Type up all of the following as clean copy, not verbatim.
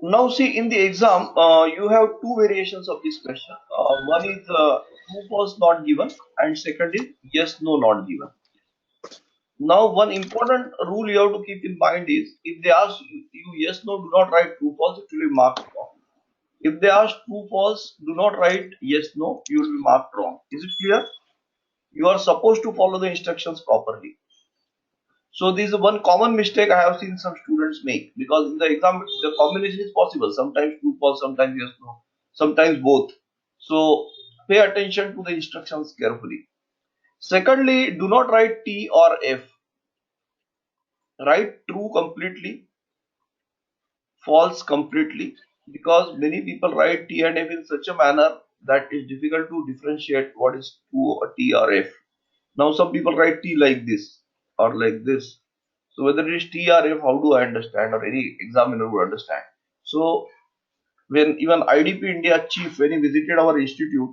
Now see in the exam, you have two variations of this question. One is true false not given, and second is yes no not given. Now one important rule you have to keep in mind is if they ask you yes no, do not write true false, it will be marked wrong. If they ask true false, do not write yes no, you will be marked wrong. Is it clear? You are supposed to follow the instructions properly. So this is one common mistake I have seen some students make, because in the exam the combination is possible. Sometimes true, false, sometimes yes, no, sometimes both. So pay attention to the instructions carefully. Secondly, do not write T or F. Write true completely, false completely, because many people write T and F in such a manner that it's difficult to differentiate what is true or T or F. Now some people write T like this or like this. So whether it is T or F, how do I understand, or any examiner would understand? So when even IDP India chief, when he visited our institute,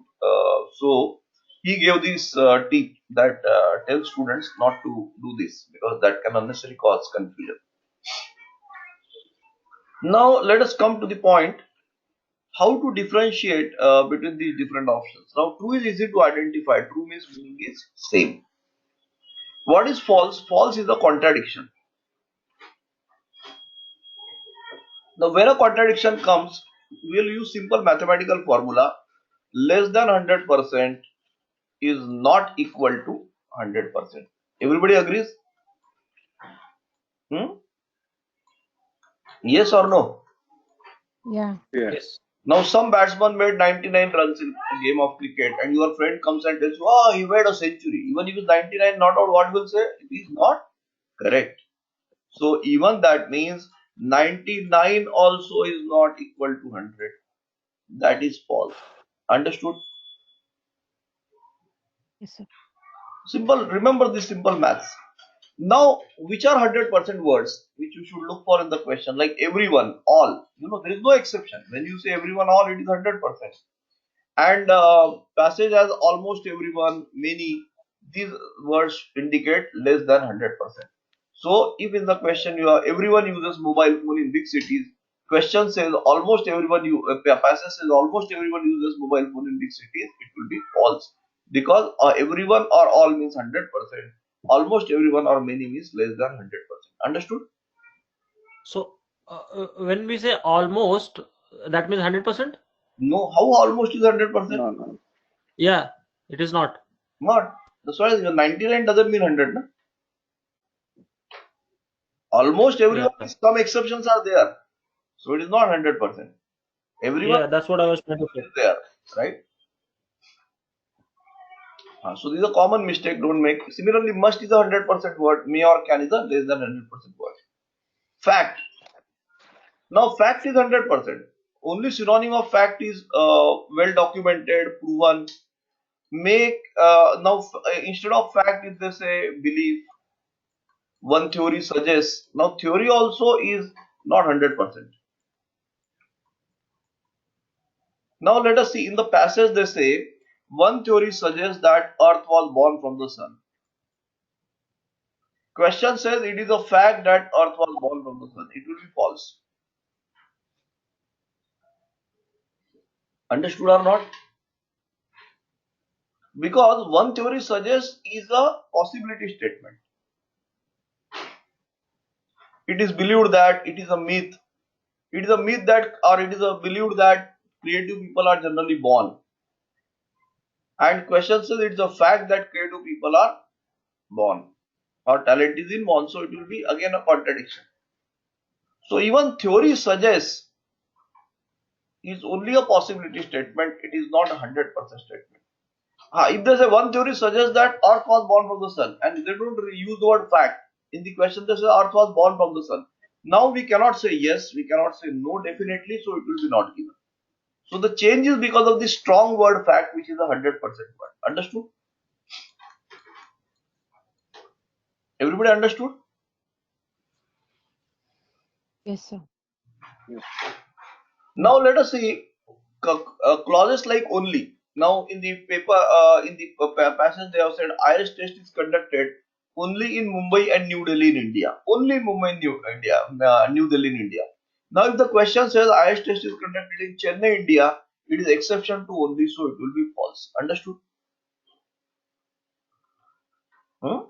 so he gave this tip that tell students not to do this because that can unnecessarily cause confusion. Now let us come to the point how to differentiate between these different options. Now true is easy to identify. True means meaning is same. What is false? False is a contradiction. Now, when a contradiction comes, we'll use simple mathematical formula. Less than 100% is not equal to 100%. Everybody agrees? Hmm? Yes or no? Yeah. Yes. Now, some batsman made 99 runs in a game of cricket, and your friend comes and tells you, oh, he made a century. Even if it's 99 not out, what will say? It is not correct. So, even that means 99 also is not equal to 100. That is false. Understood? Yes, sir. Simple, remember this simple maths. Now, which are 100% words which you should look for in the question? Like everyone, all. There is no exception. When you say everyone, all, it is 100%. And passage has almost everyone, many. These words indicate less than 100%. So, if in the question you are everyone uses mobile phone in big cities, question says almost everyone passage says almost everyone uses mobile phone in big cities, it will be false, because everyone or all means 100%, almost everyone or many means less than 100%. Understood? So when we say almost, that means 100%? No, how almost is 100%? No, no. Yeah, it is not. Not. That's why 99 doesn't mean 100. Na? Almost Yeah. everyone, some exceptions are there. So it is not 100%. Everyone Yeah, that's what I was trying to say. is there, right? So this is a common mistake, don't make. Similarly, must is a 100% word, may or can is a less than 100% word. Fact. Now, fact is 100%. Only synonym of fact is well documented, proven. Make now instead of fact, if they say belief, one theory suggests. Now, theory also is not 100%. Now, let us see in the passage they say one theory suggests that Earth was born from the sun. Question says it is a fact that Earth was born from the sun. It will be false. Understood or not? Because one theory suggests is a possibility statement. It is believed that, it is a myth. It is a myth that, or it is a believed that creative people are generally born. And question says it's a fact that creative people are born, or talent is inborn. So it will be again a contradiction. So even theory suggests is only a possibility statement. It is not a 100% statement. If they say one theory suggests that Earth was born from the sun, and they don't use the word fact in the question, they say Earth was born from the sun. Now we cannot say yes, we cannot say no definitely, so it will be not given. So the change is because of the strong word fact, which is a 100% word. Understood? Everybody understood? Yes, sir. Yes. Now let us see clauses like only. Now in the paper, in the passage they have said IELTS test is conducted only in Mumbai and New Delhi in India. Only in Mumbai and New Delhi in India. Now, if the question says IS test is conducted in Chennai, India, it is exception to only, so it will be false. Understood? Huh?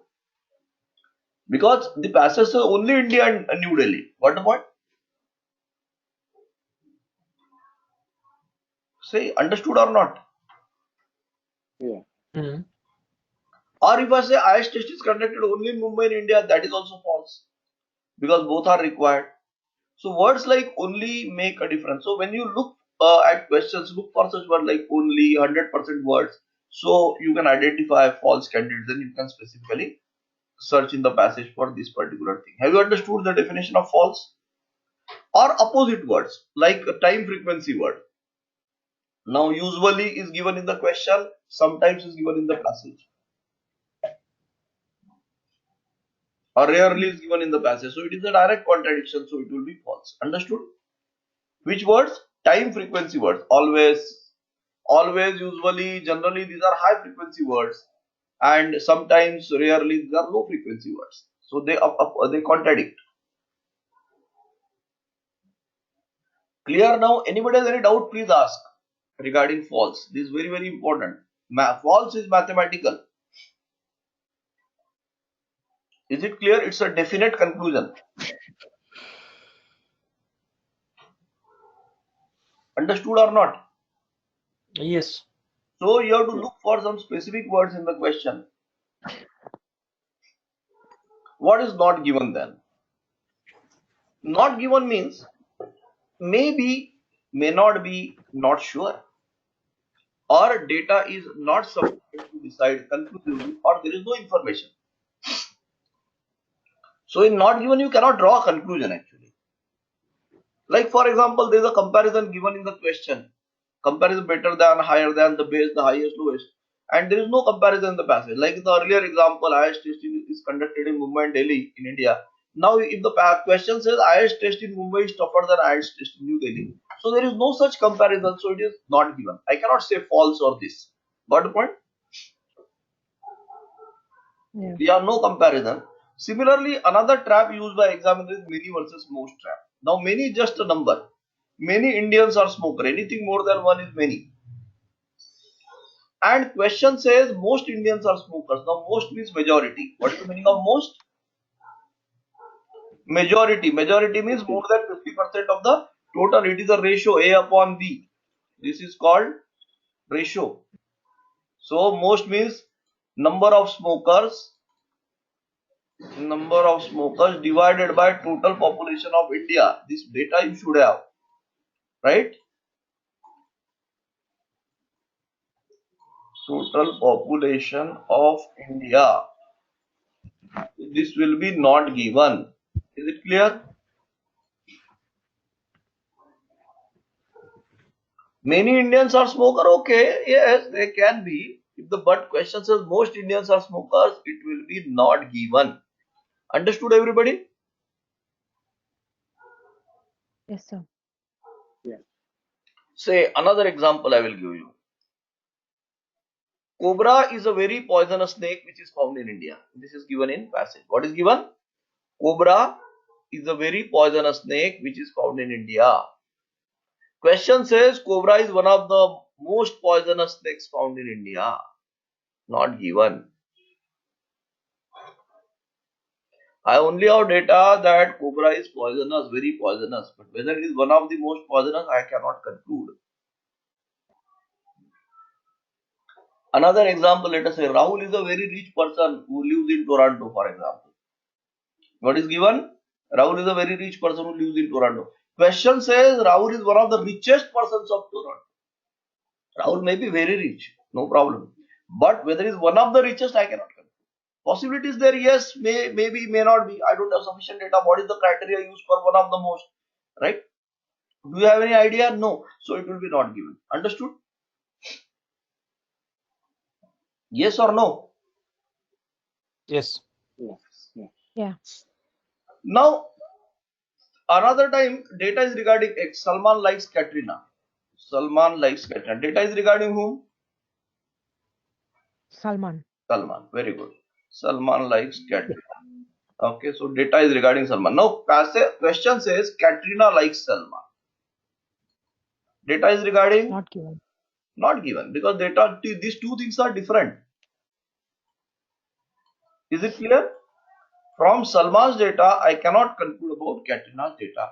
Because the passage says only India and New Delhi. What the point? Say, understood or not? Yeah. Hmm. Or if I say IS test is conducted only in Mumbai, in India, that is also false. Because both are required. So words like only make a difference. So when you look at questions, look for such words like only, 100% words. So you can identify false candidates. Then you can specifically search in the passage for this particular thing. Have you understood the definition of false? Or opposite words like a time frequency word. Now usually is given in the question, sometimes is given in the passage. Or rarely is given in the passage. So it is a direct contradiction, so it will be false. Understood? Which words? Time frequency words. Always, usually, generally, these are high frequency words, and sometimes, rarely, these are low frequency words. So they contradict. Clear now? Anybody has any doubt? Please ask regarding false. This is very, very important. False is mathematical. Is it clear? It's a definite conclusion. Understood or not? Yes. So you have to look for some specific words in the question. What is not given then? Not given means maybe, may not be, not sure, or data is not sufficient to decide conclusively, or there is no information. So in not given, you cannot draw a conclusion actually. Like for example, there is a comparison given in the question. Comparison better than, higher than, the base, the highest, lowest. And there is no comparison in the passage. Like in the earlier example, IS test is conducted in Mumbai and Delhi in India. Now, if the question says IS test in Mumbai is tougher than IS test in New Delhi, so there is no such comparison, so it is not given. I cannot say false or this. Got the point? Yeah. Yeah, no comparison. Similarly, another trap used by examiners is many versus most trap. Now, many is just a number. Many Indians are smoker. Anything more than one is many. And question says most Indians are smokers. Now, most means majority. What is the meaning of most? Majority. Majority means more than 50% of the total. It is a ratio A upon B. This is called ratio. So, most means number of smokers divided by total population of India. This data you should have, right? Total population of India. This will be not given. Is it clear? Many Indians are smoker. Okay, yes, they can be. If the but question says most Indians are smokers, it will be not given. Understood, everybody? Yes, sir. Yeah. Say another example I will give you. Cobra is a very poisonous snake which is found in India. This is given in passage. What is given? Cobra is a very poisonous snake which is found in India. Question says cobra is one of the most poisonous snakes found in India. Not given. I only have data that cobra is poisonous, very poisonous, but whether it is one of the most poisonous, I cannot conclude. Another example, let us say Rahul is a very rich person who lives in Toronto, for example. What is given? Rahul is a very rich person who lives in Toronto. Question says Rahul is one of the richest persons of Toronto. Rahul may be very rich, no problem. But whether he is one of the richest, I cannot conclude. Possibility is there, yes, maybe, may not be. I don't have sufficient data. What is the criteria used for one of the most, right? Do you have any idea? No. So it will be not given. Understood? Yes or no? Yes. Yeah. Yeah. Yeah. Now, another time, data is regarding X. Salman likes Katrina. Salman likes Katrina. Data is regarding whom? Salman. Salman. Very good. Salman likes Katrina. Okay, so data is regarding Salman. Now, question says Katrina likes Salman. Data is regarding Not given. not given because data these two things are different. Is it clear? From Salman's data, I cannot conclude about Katrina's data.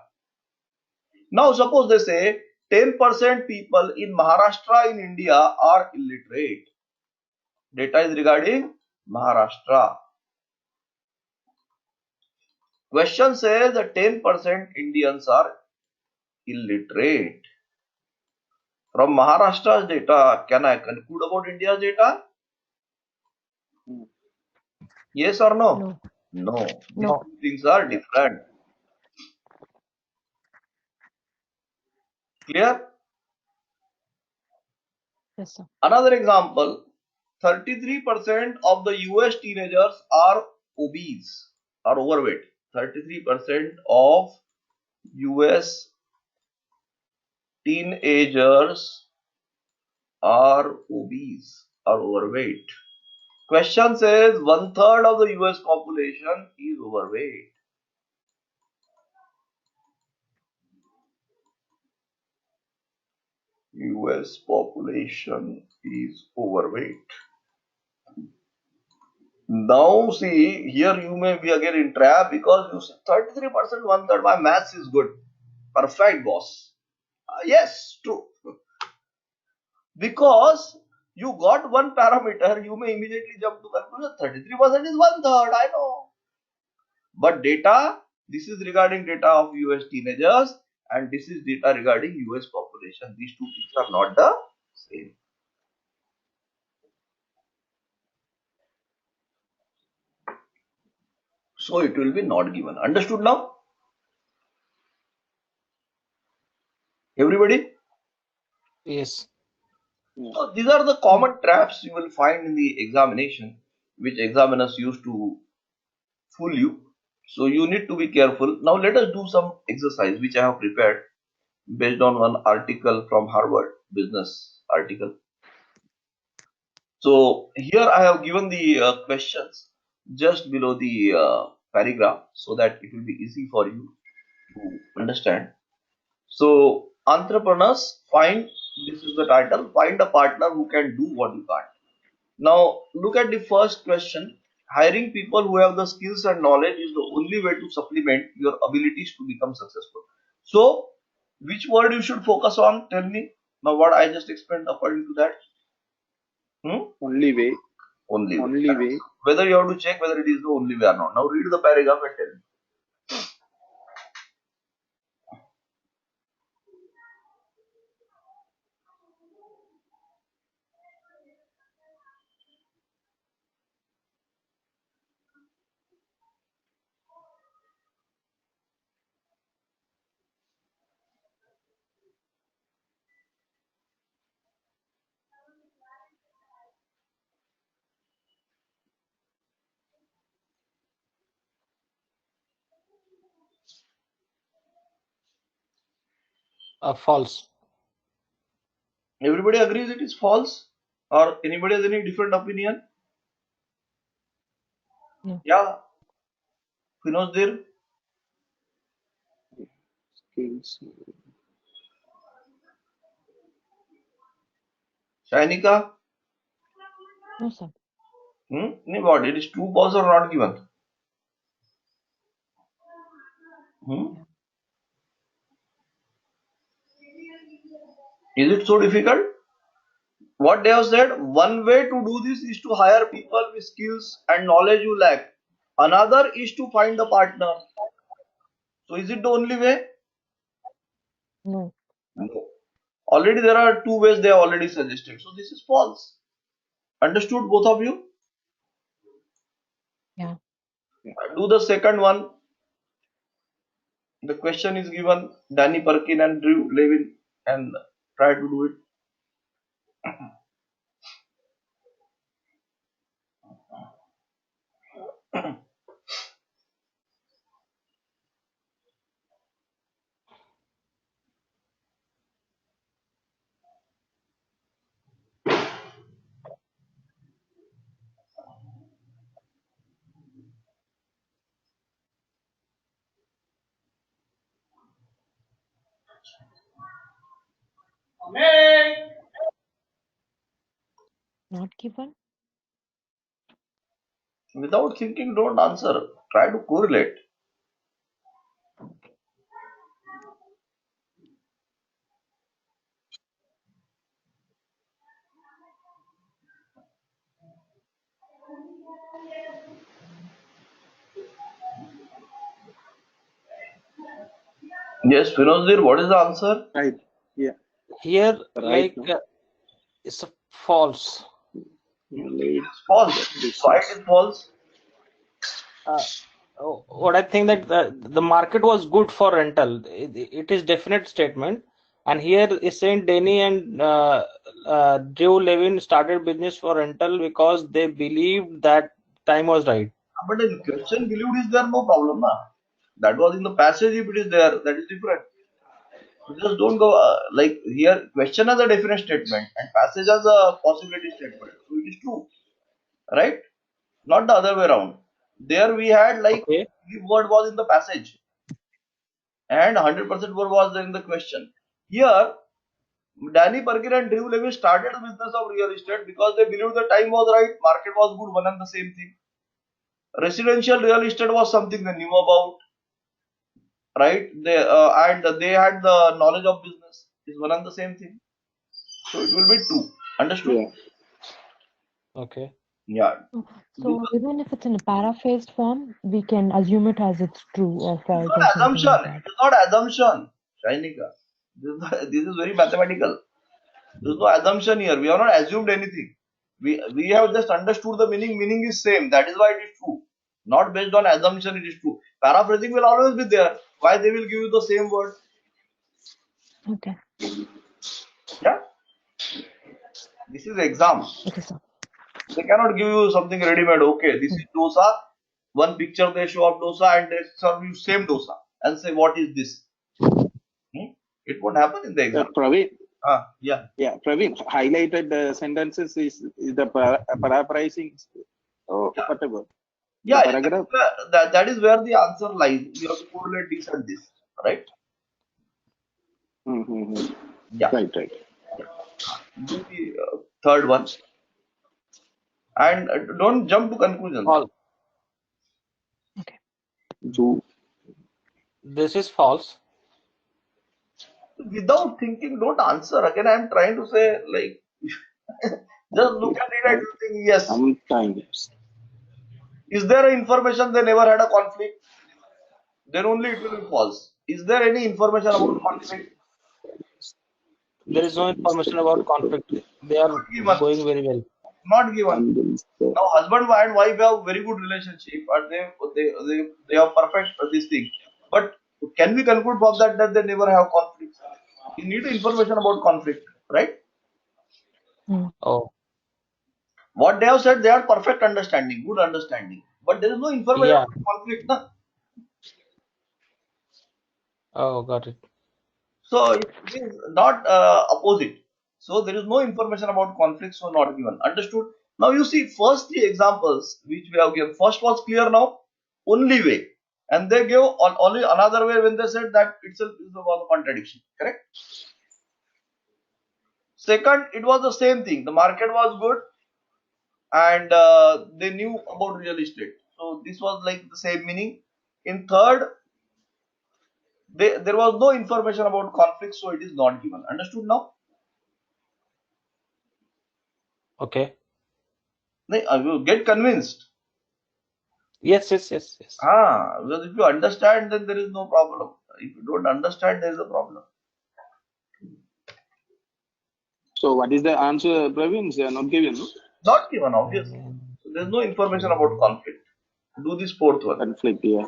Now, suppose they say 10% people in Maharashtra in India are illiterate. Data is regarding Maharashtra. Question says that 10% Indians are illiterate. From Maharashtra's data, can I conclude about India's data? Mm. Yes or no? No. No. These No. two things are different. Clear? Yes, sir. Another example, 33% of the US teenagers are obese, are overweight. 33% of US teenagers are obese, are overweight. Question says 1/3 of the US population is overweight. US population is overweight. Now see, here you may be again in trap because you say 33%, 1/3, my maths is good. Perfect, boss. Yes, true. Because you got one parameter, you may immediately jump to conclusion 33% is 1/3, I know. But data, this is regarding data of US teenagers and this is data regarding US population. These two things are not the same. So it will be not given. Understood now? Everybody? Yes. Yeah. So these are the common traps you will find in the examination, which examiners use to fool you. So you need to be careful. Now let us do some exercise which I have prepared based on one article from Harvard Business article. So here I have given the questions just below the paragraph so that it will be easy for you to understand. So entrepreneurs find, this is the title, find a partner who can do what you can't. Now look at the first question. Hiring people who have the skills and knowledge is the only way to supplement your abilities to become successful. So which word you should focus on? Tell me. Now what I just explained according to that. Only way. Only way. Only way. Whether you have to check whether it is the only way or not. Now read the paragraph and tell me. False. Everybody agrees it is false? Or anybody has any different opinion? No. Yeah. Finos there? Skills. Shainika? No, sir. No, what? It is true, false or not given? Is it so difficult? What they have said, one way to do this is to hire people with skills and knowledge you lack. Another is to find a partner. So is it the only way? No. No. Already there are two ways they have already suggested. So this is false. Understood both of you? Yeah. Do the second one. The question is given Danny Perkin and Drew Levin and try to do it. Not given. Without thinking, don't answer. Try to correlate. Yes, Vinodjir, what is the answer? Right. Yeah. Here, Right. like, No? it's a false. Only It's false. this Why is. it is false? Uh, what I think that the market was good for rental. It is definite statement. And here is saying Denny and Drew Levin started business for rental because they believed that time was right. But in question believed is there, no problem, na? That was in the passage. If it is there, that is different. You just don't go like here. Question as a definite statement and passage as a possibility statement. So it is true, right? Not the other way around. There we had like Okay. the word was in the passage and 100% word was there in the question. Here, Danny Perkin and Drew Levy started the business of real estate because they believed the time was right, market was good, one and the same thing. Residential real estate was something they knew about, right? And they had the knowledge of business. Is one and the same thing. So it will be two. Understood? Yeah. Okay. Yeah. Oh, so even if it's in a paraphrased form, we can assume it as it's true or It is false or not something assumption. like that. It is not assumption, Shainika. This is very mathematical. There is no assumption here. We have not assumed anything. We have just understood the meaning. Meaning is same. That is why it is true. Not based on assumption, it is true. Paraphrasing will always be there. Why they will give you the same word? Okay. Yeah. This is exam. Okay, sir. They cannot give you something ready-made. Okay, this is dosa. One picture they show of dosa and they serve you same dosa and say what is this? It won't happen in the exam. Praveen. Yeah. Yeah. Praveen highlighted the sentences is the paraphrasing. Oh, Yeah. whatever. The Yeah, paragraph. that is where the answer lies. You have to correlate this and this, right? Mm-hmm. Yeah. Right. Right. Do the third one and don't jump to conclusions. False. Okay. Do. This is false. Without thinking, don't answer. Again, I am trying to say like just look at it and you think yes. Sometimes. Is there information they never had a conflict? Then only it will be false. Is there any information about conflict? There is no information about conflict. They are Not given. going very well. Not given. Now, husband and wife have very good relationship, and they have perfect this thing. But can we conclude from that they never have conflicts? You need information about conflict, right? Hmm. Oh, What they have said, they are perfect understanding, good understanding. But there is no information yeah. about conflict, na? Oh, got it. So it is not opposite. So there is no information about conflict, so not given. Understood? Now you see, first three examples which we have given. First was clear now, only way. And they gave only another way when they said that itself is about contradiction. Correct? Second, it was the same thing. The market was good and they knew about real estate. So this was like the same meaning. In third, there was no information about conflict, so it is not given. Understood now? Okay. You get convinced. Yes, yes, yes, yes. Because if you understand, then there is no problem. If you don't understand, there is a problem. So what is the answer, Praveen? They are not given. No? Not given, obviously. So there is no information about conflict. Do this fourth one. Conflict. Yeah.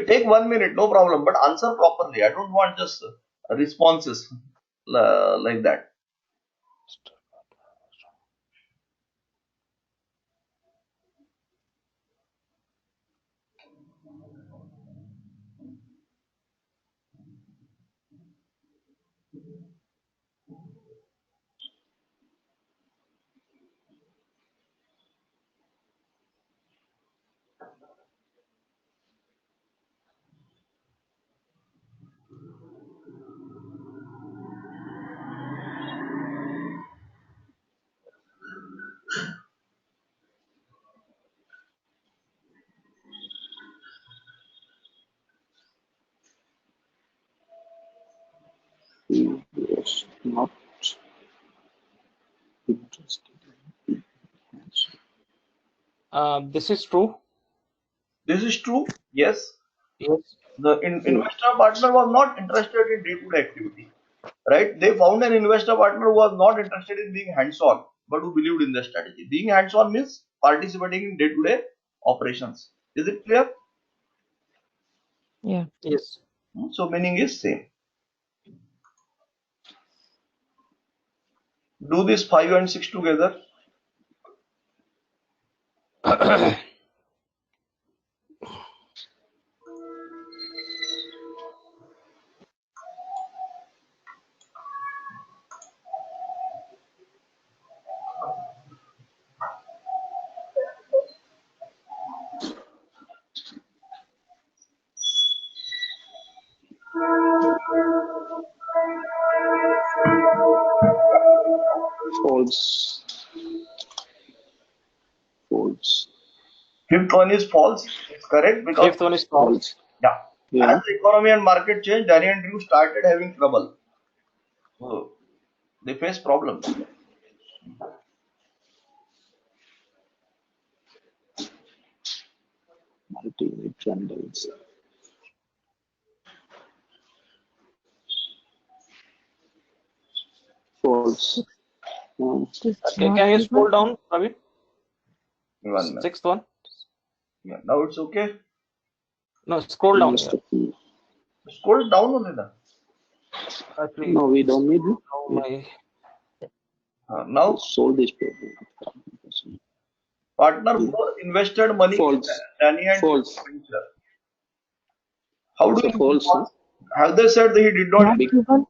Take 1 minute, no problem, but answer properly. I don't want just responses like that. He was not interested in This is true. This is true. Yes. Yes. The investor partner was not interested in day-to-day activity, right? They found an investor partner who was not interested in being hands-on, but who believed in the strategy. Being hands-on means participating in day-to-day operations. Is it clear? Yeah. Yes. So meaning is same. Do this 5 and 6 together. false. False. Fifth one is false. It's correct because Fifth one is false. False. yeah, Yeah. as the economy and market changed, Danny and Drew started having trouble. So they face problems. Multi-unit rentals. False. Just Okay, not can you given. scroll down, Praveen? 1 minute. Sixth one. Yeah, now it's okay. No, scroll down. Investor fee. Scroll down only now. Actually, No, we don't need it. oh my. Now Sold this program. partner 4 invested money in False. Danny and False. venture. How do So you false. Huh? have they said that he did not Not given.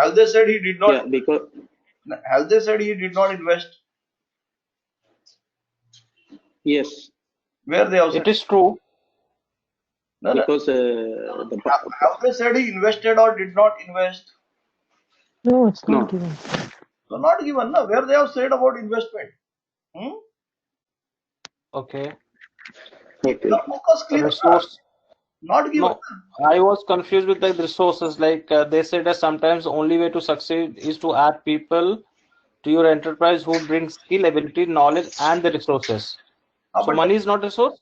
have they said he did not Yeah, because have they said he did not invest? yes, Where they have said? It is true. No, no. because Have they said he invested or did not invest? No, it's no. not given. So not given, no. Where they have said about investment? Okay. Keep Okay. the focus clear. Resource. Not given. No, I was confused with the resources. Like they said that sometimes the only way to succeed is to add people to your enterprise who bring skill, ability, knowledge, and the resources. So But money is not resource.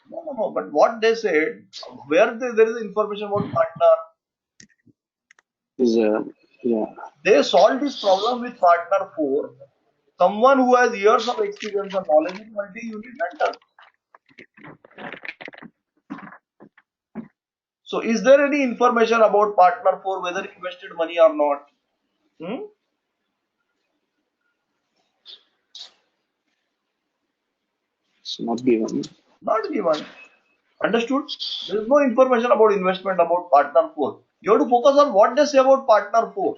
no. But what they said, there is information about partner. Is yeah. They solved this problem with partner 4. Someone who has years of experience and knowledge in multi-unit rental. So is there any information about partner 4 whether he invested money or not? It's not given. Not given. Understood? There is no information about investment about partner 4. You have to focus on what they say about partner 4.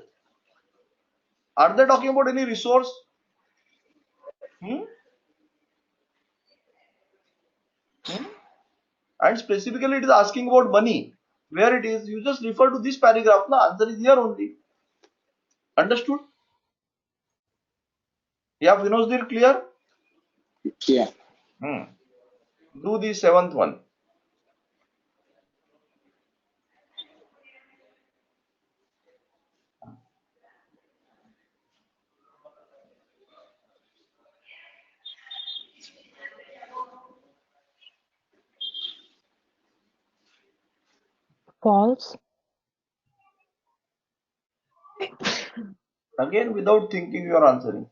Are they talking about any resource? And specifically it is asking about money. Where it is, you just refer to this paragraph. The answer is here only. Understood? Yeah, Vinod, clear? Yeah. Do the 7th one. False. Again, without thinking, you are answering.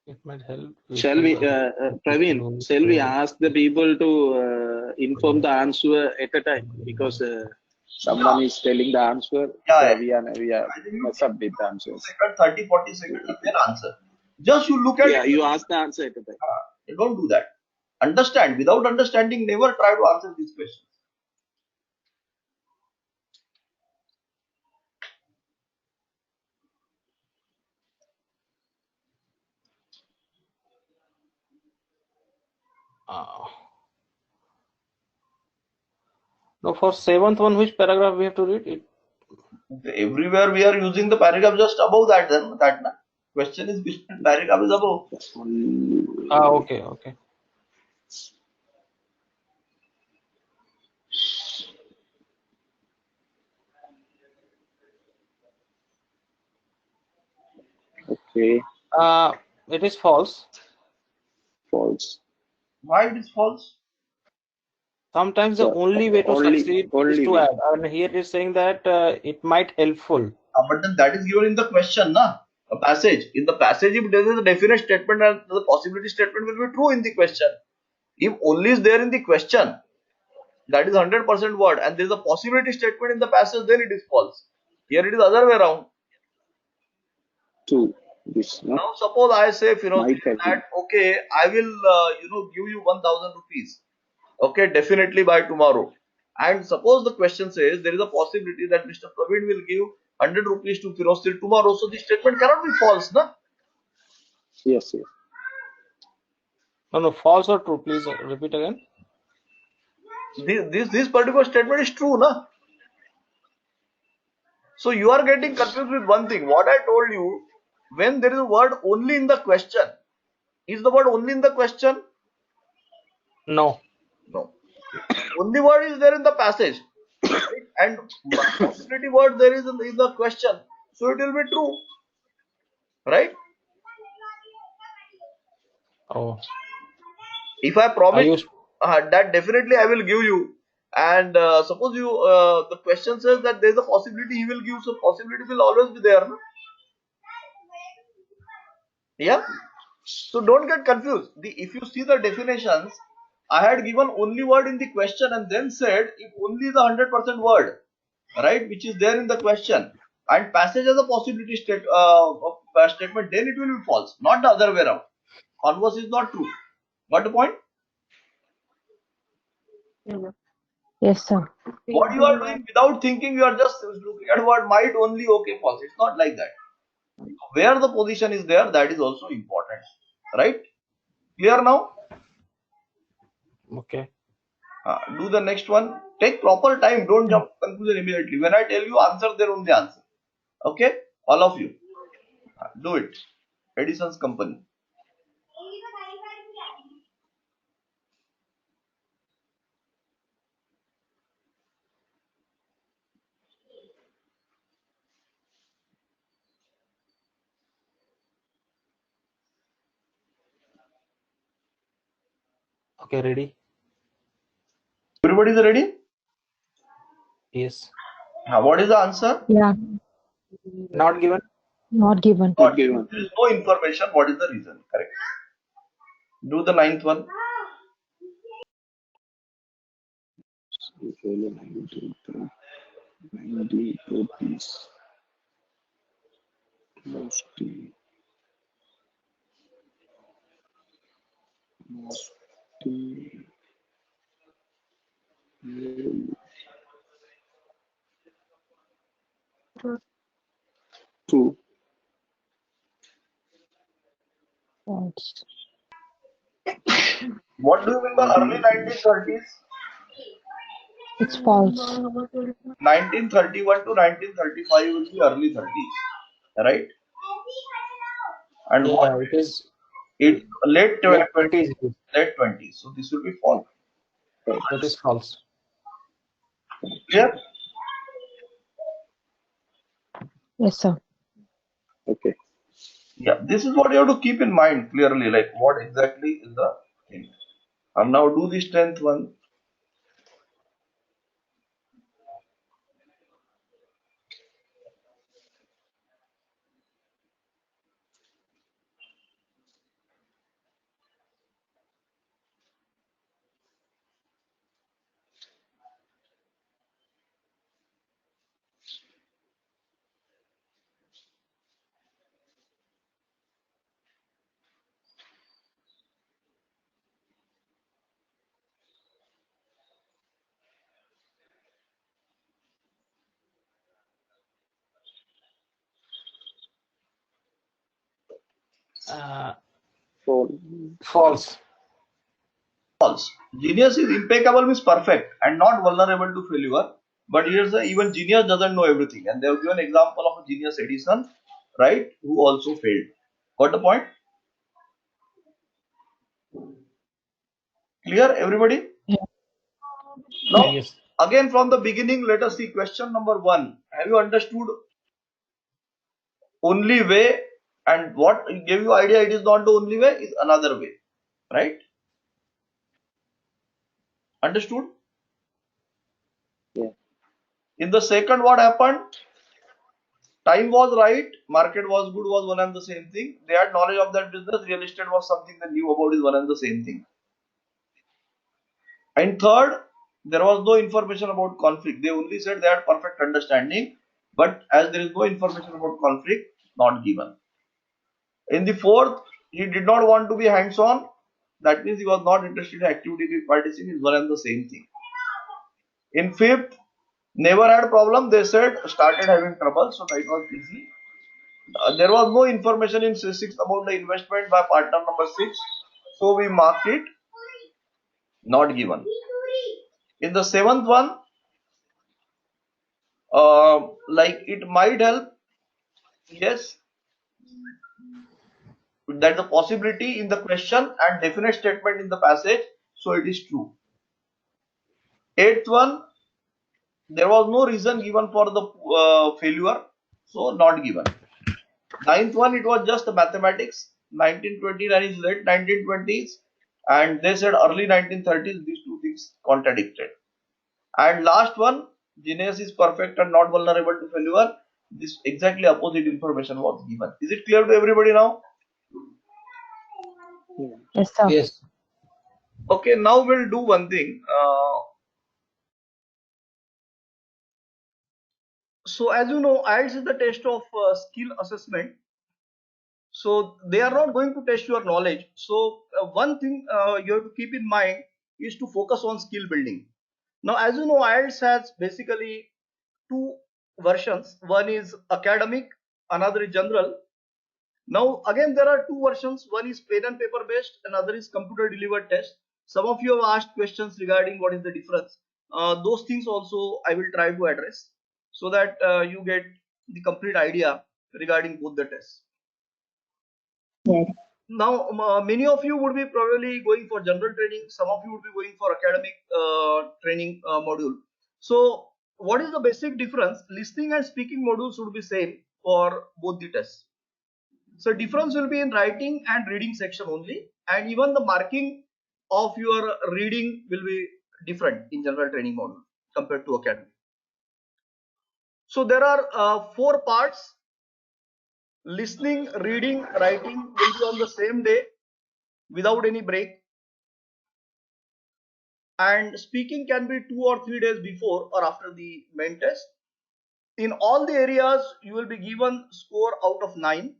It might help. Shall we, Praveen? Shall we ask the people to inform the answer at a time because someone is telling the answer. Yeah, So we are I think you mess up with the answers. second, 30, 40 seconds, and then answer. Just you look at Yeah, it. you ask the answer at a time. You don't do that. Understand. Without understanding, never try to answer these questions. No, for seventh one, which paragraph we have to read? Everywhere we are using the paragraph just above that. Then that na? Question is which paragraph is above. Okay, okay. Okay, It is false. false. Why it is false? Sometimes the So only way to only succeed is only to way. add, and here it is saying that it might helpful. But then that is given in the question, na? A passage. In the passage, if there is a definite statement and the possibility statement will be true in the question. If only is there in the question, that is 100% word, and there is a possibility statement in the passage, then it is false. Here it is other way around. Two. This no Now suppose I say, Firoz, might have been. that okay, I will give you 1000 rupees. Okay, definitely by tomorrow. And suppose the question says there is a possibility that Mr. Praveen will give 100 rupees to Firoz till tomorrow. So the statement cannot be false, na? Yes, yes. No, false or true? Please repeat again. This particular statement is true, na? So you are getting confused with one thing. What I told you, when there is a word only in the question, is the word only in the question? No. No. Only word is there in the passage, right? And possibility word there is in the question, so it will be true, right? Oh, If I I promise used. that definitely I will give you, and suppose you the question says that there is a possibility he will give, so possibility will always be there, no? Yeah. So don't get confused. If you see the definitions, I had given only word in the question and then said if only the 100% word, right, which is there in the question, and passage as a possibility statement, then it will be false, not the other way around. Converse is not true. Got the point? Yes, sir. What you are doing without thinking, you are just looking at word might only, okay, false. It's not like that. Where the position is there, that is also important, right? Clear now? Okay. Do the next one. Take proper time. Don't jump to conclusion immediately. When I tell you answer, there only answer. Okay? All of you. Do it. Edison's company. Okay, ready? Everybody is ready? Yes. What is the answer? Yeah, Not given. not given. Not Not given. there is no information. What is the reason? Correct. Do the ninth one. Usually 90 rupees. Mostly. Two. False. What do you mean by early 1930s? It's false. 1931 to 1935 will be early 30s. Right? And what? Yeah, it is It late late 20s. 20s. Late 20s. So this will be false. That is false. Clear? Yes, sir. Okay. Yeah, this is what you have to keep in mind clearly, like what exactly is the thing. And now do the strength one. Uh, Four. False. False. Genius is impeccable means perfect and not vulnerable to failure. But here's the even genius doesn't know everything, and they have given example of a genius Edison, right, who also failed. Got the point? Clear, everybody? Yeah. Now, Yes. again from the beginning, let us see question number 1. Have you understood only way, and what gave you idea it is not the only way, is another way, right? Understood? Yeah. In the second, what happened? Time was right, market was good, was one and the same thing. They had knowledge of that business, real estate was something they knew about, is one and the same thing. And third, there was no information about conflict. They only said they had perfect understanding, but as there is no information about conflict, not given. In the fourth, he did not want to be hands-on. That means he was not interested in activity participating, is one and the same thing. In fifth, never had problem. They said started having trouble, so that was easy. There was no information in sixth about the investment by partner number 6, so we marked it not given. In the seventh one, like it might help, yes, that the possibility in the question and definite statement in the passage, so it is true. Eighth one, there was no reason given for the failure, so not given. Ninth one, it was just mathematics. 1929 is late 1920s, and they said early 1930s. These two things contradicted. And last one, genius is perfect and not vulnerable to failure. This exactly opposite information was given. Is it clear to everybody now? Yeah. Yes, sir. Yes. Okay, now we'll do one thing. So as you know, IELTS is the test of skill assessment. So they are not going to test your knowledge. So one thing you have to keep in mind is to focus on skill building. Now, as you know, IELTS has basically two versions. One is academic, another is general. Now, again, there are two versions. One is pen and paper based, another is computer delivered test. Some of you have asked questions regarding what is the difference. Those things also I will try to address so that you get the complete idea regarding both the tests. Yes. Now, many of you would be probably going for general training. Some of you would be going for academic training module. So, what is the basic difference? Listening and speaking modules would be same for both the tests. So, difference will be in writing and reading section only, and even the marking of your reading will be different in general training module compared to academic. So, there are 4 parts. Listening, reading, writing will be on the same day without any break. And speaking can be 2 or 3 days before or after the main test. In all the areas, you will be given score out of 9.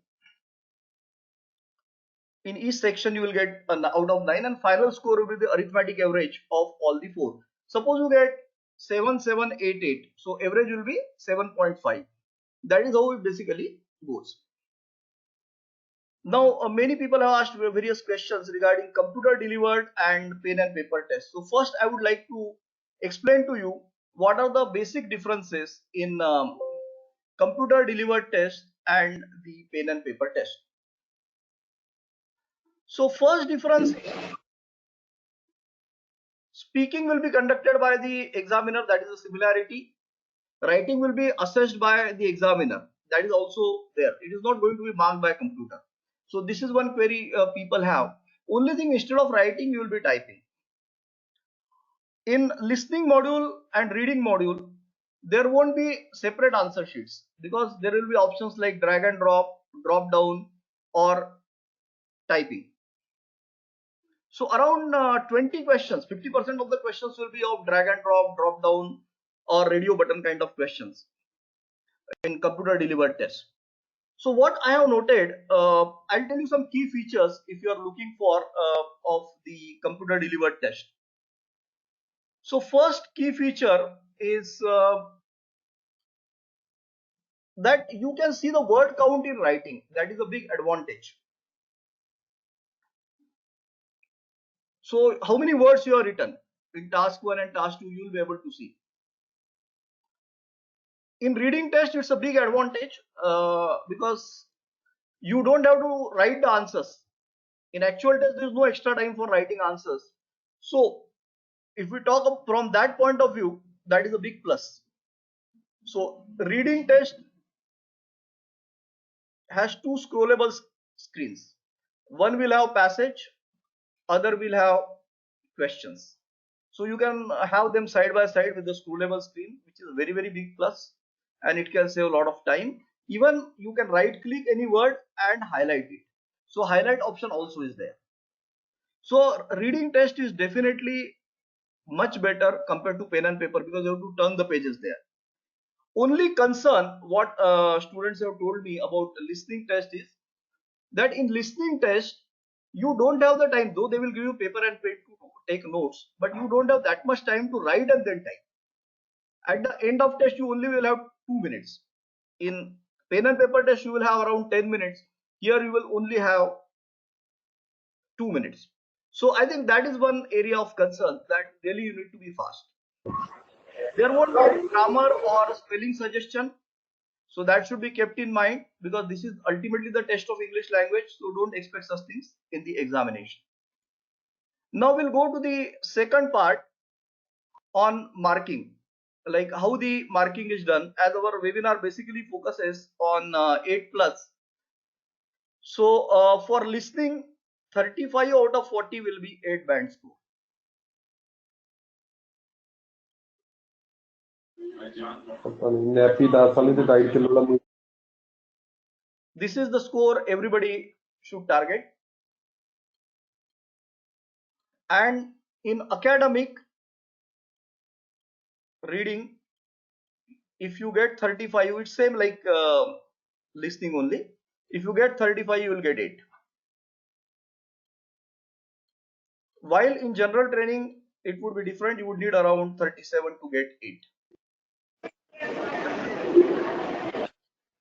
In each section, you will get an out of 9, and final score will be the arithmetic average of all the 4. Suppose you get 7, 7, 8, 8. So average will be 7.5. That is how it basically goes. Now, many people have asked various questions regarding computer delivered and pen and paper test. So first, I would like to explain to you what are the basic differences in computer delivered test and the pen and paper test. So first difference is speaking will be conducted by the examiner, that is a similarity. Writing will be assessed by the examiner, that is also there. It is not going to be marked by computer. So this is one query people have. Only thing, instead of writing, you will be typing. In listening module and reading module, there won't be separate answer sheets because there will be options like drag and drop down, or typing. So around 20 questions, 50% of the questions will be of drag and drop down, or radio button kind of questions in computer delivered test. So what I have noted, I'll tell you some key features if you are looking for of the computer delivered test. So first key feature is that you can see the word count in writing. That is a big advantage. So how many words you have written in task 1 and task 2, you will be able to see. In reading test, it's a big advantage because you don't have to write the answers. In actual test, there is no extra time for writing answers. So if we talk from that point of view, that is a big plus. So reading test has two scrollable screens. One will have passage, other will have questions. So you can have them side by side with the scrollable screen, which is a very, very big plus, and it can save a lot of time. Even you can right click any word and highlight it. So highlight option also is there. So reading test is definitely much better compared to pen and paper because you have to turn the pages there. Only concern what students have told me about listening test is that in listening test you don't have the time, though they will give you paper and pen to take notes, but you don't have that much time to write and then type. At the end of test you only will have 2 minutes. In pen and paper test you will have around 10 minutes. Here you will only have 2 minutes. So I think that is one area of concern, that really you need to be fast. There won't be any grammar or spelling suggestion, so that should be kept in mind because this is ultimately the test of English language, so don't expect such things in the examination. Now we'll go to the second part on marking, like how the marking is done, as our webinar basically focuses on 8 plus. So for listening, 35 out of 40 will be 8 band score. This is the score everybody should target. And in academic reading, if you get 35, it's same like listening only. If you get 35, you will get 8. While in general training, it would be different. You would need around 37 to get 8.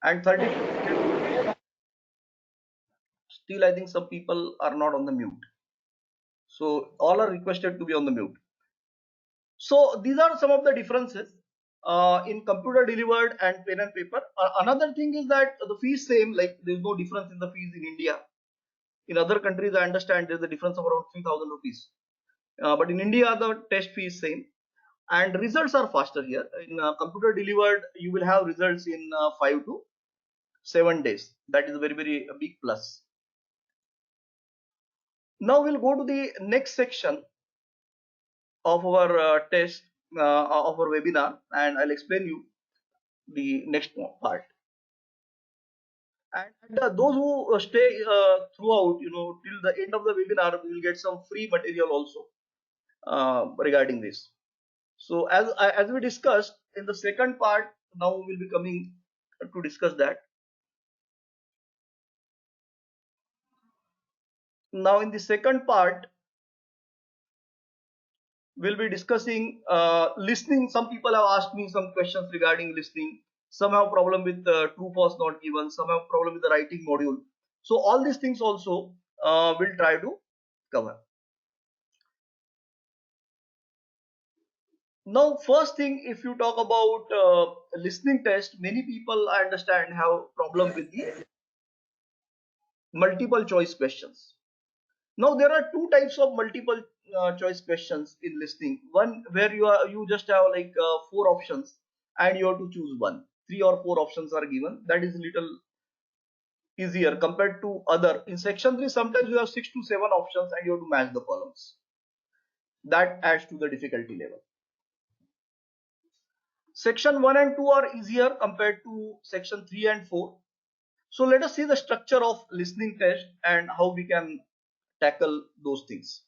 And 30, still I think some people are not on the mute. So all are requested to be on the mute. So these are some of the differences in computer delivered and pen and paper. Another thing is that the fees same, like there is no difference in the fees in India. In other countries, I understand there's a difference of around 3,000 rupees. But in India, the test fee is same. And results are faster here. In computer delivered, you will have results in 5 to 7 days. That is a very, very big plus. Now we'll go to the next section of our test, of our webinar, and I'll explain you the next part. And those who stay throughout, till the end of the webinar, we will get some free material also regarding this. So as we discussed in the second part, now we will be coming to discuss that. Now in the second part, we'll be discussing listening. Some people have asked me some questions regarding listening. Some have problem with true false not given. Some have problem with the writing module. So all these things also we'll try to cover. Now, first thing, if you talk about listening test, many people I understand have problem with the multiple choice questions. Now, there are two types of multiple choice questions in listening. One where you just have like 4 options and you have to choose one. 3 or 4 options are given. That is little easier compared to other. In section 3, sometimes you have 6 to 7 options and you have to match the columns. That adds to the difficulty level. Section 1 and 2 are easier compared to section 3 and 4. So let us see the structure of listening test and how we can tackle those things.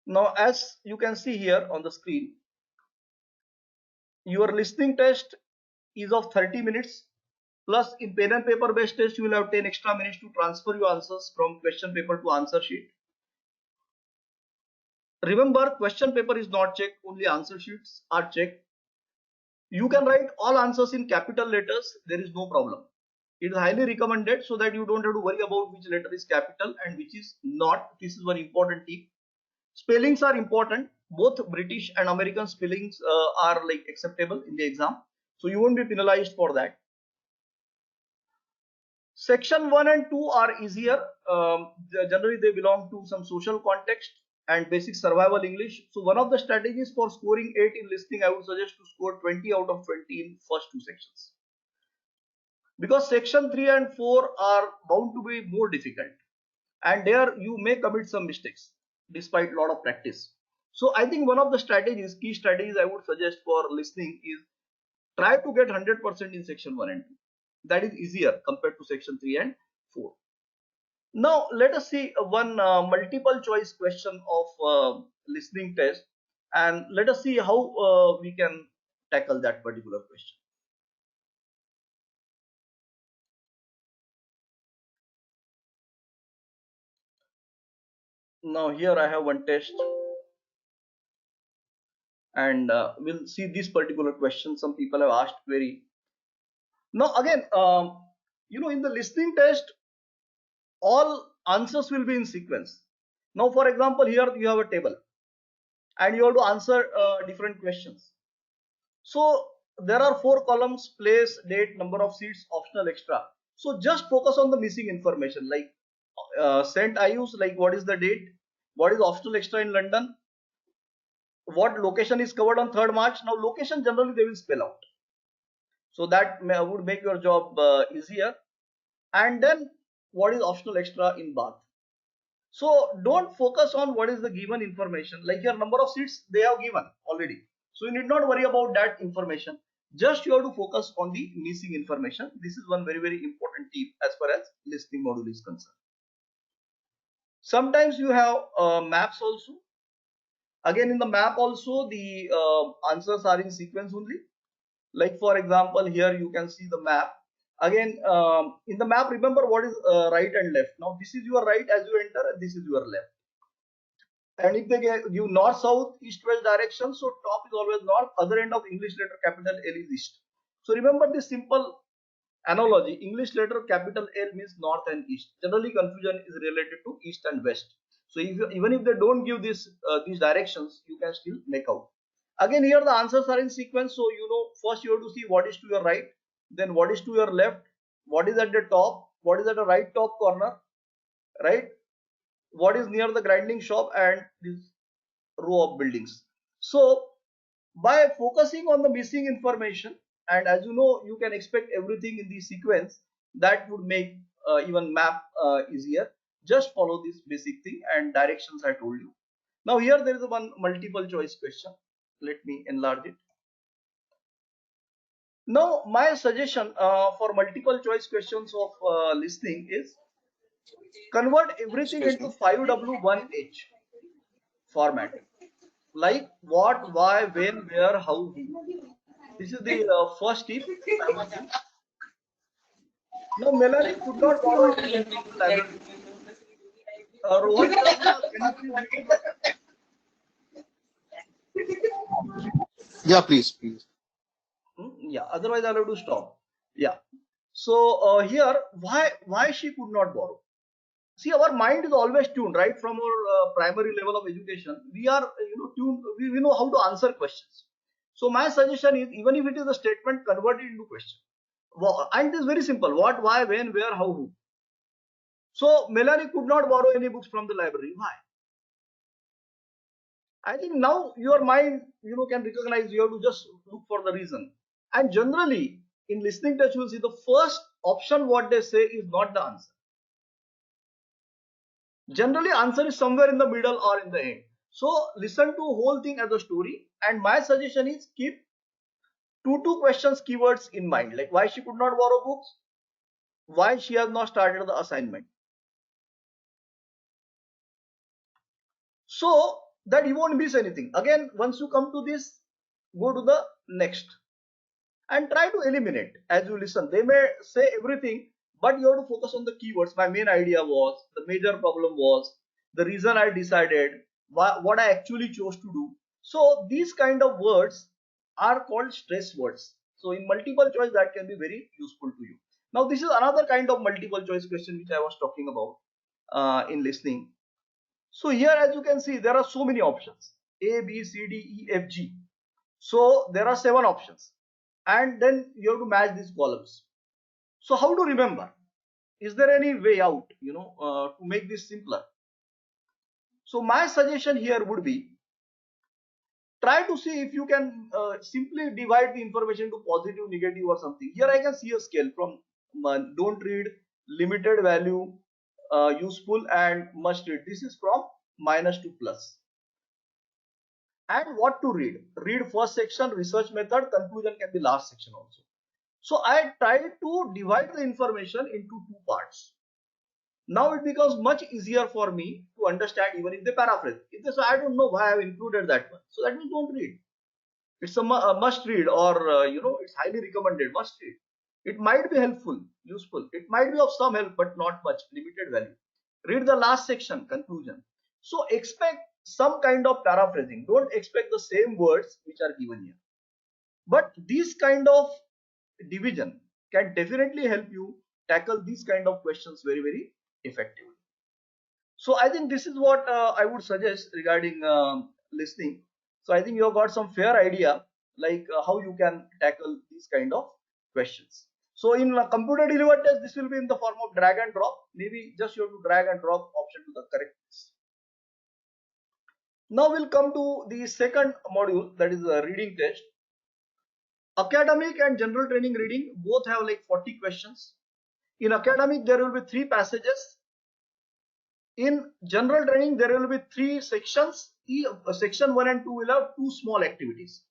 Now, as you can see here on the screen, your listening test is of 30 minutes. Plus, in pen and paper based test, you will have 10 extra minutes to transfer your answers from question paper to answer sheet. Remember, question paper is not checked, only answer sheets are checked. You can write all answers in capital letters, there is no problem. It is highly recommended so that you don't have to worry about which letter is capital and which is not. This is one important tip. Spellings are important. both British and American spellings are like acceptable in the exam, so you won't be penalized for that. Section 1 and 2 are easier. Generally, they belong to some social context and basic survival English. So one of the strategies for scoring 8 in listening, I would suggest to score 20 out of 20 in first two sections. Because section 3 and 4 are bound to be more difficult. And there you may commit some mistakes despite a lot of practice. So I think one of the strategies, key strategies I would suggest for listening is try to get 100% in section 1 and 2. That is easier compared to section 3 and 4. Now let us see one multiple choice question of listening test, and let us see how we can tackle that particular question. Now here I have one test, and we'll see this particular question. Some people have asked query. Now again, in the listening test, all answers will be in sequence. Now for example, here you have a table and you have to answer different questions. So there are 4 columns: place, date, number of seats, optional, extra. So just focus on the missing information, like St. Ives, like what is the date, what is optional extra in London, what location is covered on 3rd March. Now location generally they will spell out, so that would make your job easier. And then what is optional extra in Bath. So don't focus on what is the given information, like your number of seats they have given already, so you need not worry about that information. Just you have to focus on the missing information. This is one very important tip as far as listening module is concerned. Sometimes you have maps also. Again, in the map also the answers are in sequence only. Like for example, here you can see the map. Again, in the map, remember what is right and left. Now this is your right as you enter, and this is your left. And if they give north, south, east, west direction, so top is always north, other end of English letter capital L is east. So remember this simple analogy: English letter capital L means north and east. Generally confusion is related to east and west. So even if they don't give this these directions, you can still make out. Again, here the answers are in sequence, so first you have to see what is to your right, then what is to your left, what is at the top, what is at the right top corner, right, what is near the grinding shop, and this row of buildings. So by focusing on the missing information, and as you know, you can expect everything in the sequence, that would make even map easier. Just follow this basic thing and directions I told you. Now here there is one multiple choice question. Let me enlarge it. Now my suggestion for multiple choice questions of listening is convert everything into 5W1H format, like what, why, when, where, how, who. This is the first tip I would give. Now Melanie could not borrow any book from the library. Rohan Sharma, can you please mute it? Yeah, please. Yeah, otherwise I'll have to stop. Yeah. So here, why she could not borrow? See, our mind is always tuned, right? From our primary level of education, we are tuned. We know how to answer questions. So my suggestion is, even if it is a statement, convert it into question. And it is very simple: what, why, when, where, how, who. So Melanie could not borrow any books from the library. Why? I think now your mind, can recognize. You have to just look for the reason. And generally, in listening test, you will see the first option what they say is not the answer. Generally, answer is somewhere in the middle or in the end. So listen to whole thing as a story. And my suggestion is keep two questions keywords in mind, like why she could not borrow books, why she has not started the assignment. So that you won't miss anything. Again, once you come to this, go to the next and try to eliminate as you listen. They may say everything, but you have to focus on the keywords. My main idea was, the major problem was, the reason I decided, what I actually chose to do. So these kind of words are called stress words. So in multiple choice, that can be very useful to you. Now this is another kind of multiple choice question which I was talking about in listening. So here, as you can see, there are so many options. A, B, C, D, E, F, G. So there are 7 options, and then you have to match these columns. So how to remember? Is there any way out, to make this simpler? So my suggestion here would be, try to see if you can simply divide the information to positive, negative, or something. Here I can see a scale from don't read, limited value, useful, and must read. This is from minus to plus. And what to read? Read first section, research method, conclusion can be last section also. So I tried to divide the information into 2 parts. Now it becomes much easier for me to understand, even if they paraphrase. If they say, I don't know why I have included that one. So that means don't read. It's a must read, or it's highly recommended, must read. It might be helpful, useful. It might be of some help, but not much, limited value. Read the last section, conclusion. So expect some kind of paraphrasing. Don't expect the same words which are given here. But this kind of division can definitely help you tackle these kind of questions very, very effectively. So I think this is what I would suggest regarding listening. So I think you have got some fair idea, like how you can tackle these kind of questions. So in a computer delivered test, this will be in the form of drag and drop. Maybe just you have to drag and drop option to the correct place. Now we'll come to the second module, that is the reading test. Academic and general training reading both have like 40 questions. In academic, there will be 3 passages. In general training, there will be 3 sections. Section 1 and 2 will have 2 small activities.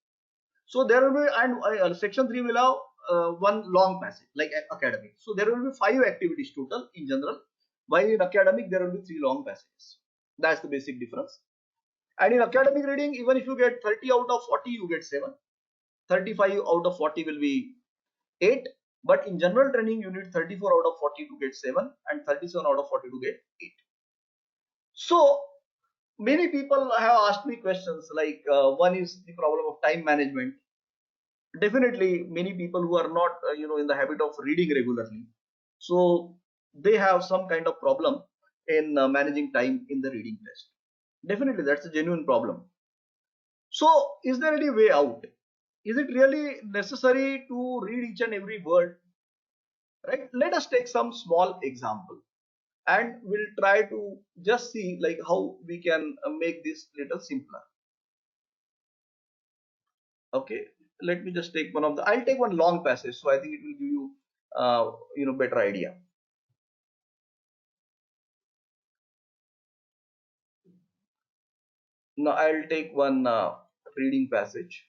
So there will be, and section 3 will have 1 long passage, like academic. So there will be 5 activities total in general, while in academic there will be 3 long passages. That's the basic difference. And in academic reading, even if you get 30 out of 40, you get 7. 35 out of 40 will be 8. But in general training, you need 34 out of 40 to get 7, and 37 out of 40 to get 8. So many people have asked me questions like, one is the problem of time management. Definitely many people who are not in the habit of reading regularly, so they have some kind of problem in managing time in the reading test. Definitely that's a genuine problem. So is there any way out? Is it really necessary to read each and every word? Right? Let us take some small example, and we'll try to just see like how we can make this little simpler. Okay, let me just take one of the, I'll take one long passage, so I think it will give you better idea. Now I'll take one reading passage,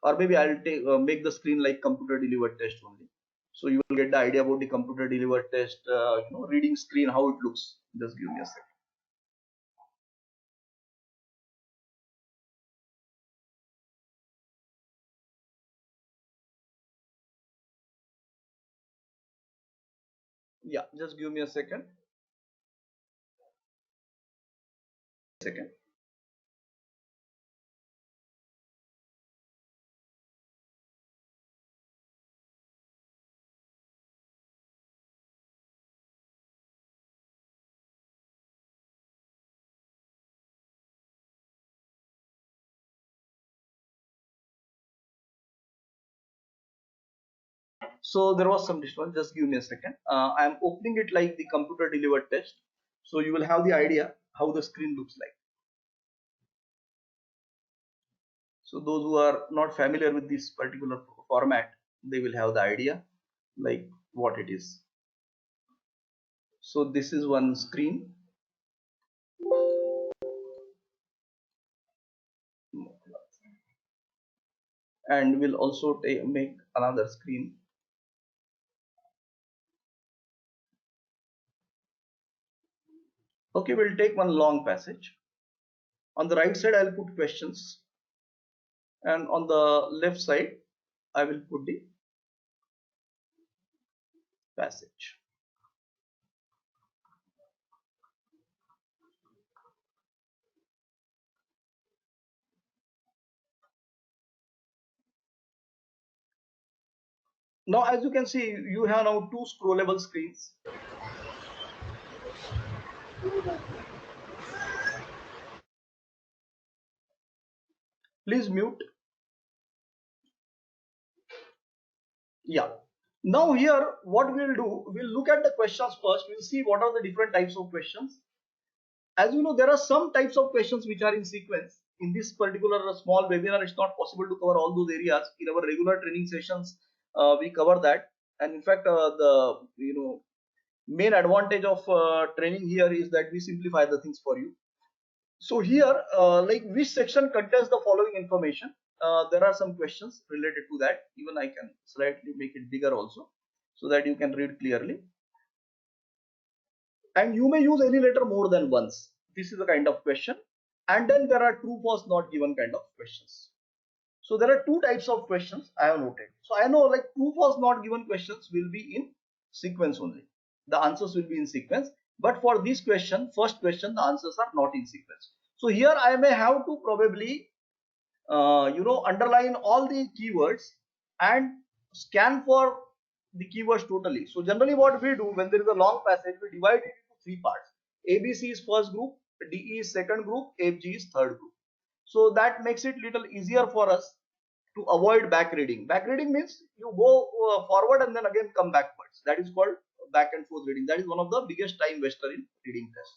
or maybe I'll take make the screen like computer delivered test only, so you will get the idea about the computer delivered test reading screen, how it looks. Just give me a second. Yeah, just give me a second. So there was some disturbance, just give me a second. I am opening it like the computer delivered test, so you will have the idea how the screen looks like. So those who are not familiar with this particular format, they will have the idea like what it is. So this is one screen, and we'll also make another screen. Okay, we'll take one long passage. On the right side, I'll put questions, and on the left side, I will put the passage. Now, as you can see, you have now 2 scrollable screens. Please mute. Yeah. Now here, what we'll do, we'll look at the questions first. We'll see what are the different types of questions. As you know, there are some types of questions which are in sequence. In this particular small webinar, it's not possible to cover all those areas. In our regular training sessions, we cover that. And in fact, the main advantage of training here is that we simplify the things for you. So here, like which section contains the following information? There are some questions related to that. Even I can slightly make it bigger also, so that you can read clearly. And you may use any letter more than once. This is the kind of question. And then there are true, false, not given kind of questions. So there are two types of questions I have noted. So I know like true, false, not given questions will be in sequence only. The answers will be in sequence. But for this question, first question, the answers are not in sequence. So here I may have to probably, underline all the keywords and scan for the keywords totally. So generally what we do when there is a long passage, we divide it into three parts. ABC is first group, DE is second group, FG is third group. So that makes it little easier for us to avoid back reading. Back reading means you go forward and then again come backwards. That is called back and forth reading. That is one of the biggest time waster in reading test.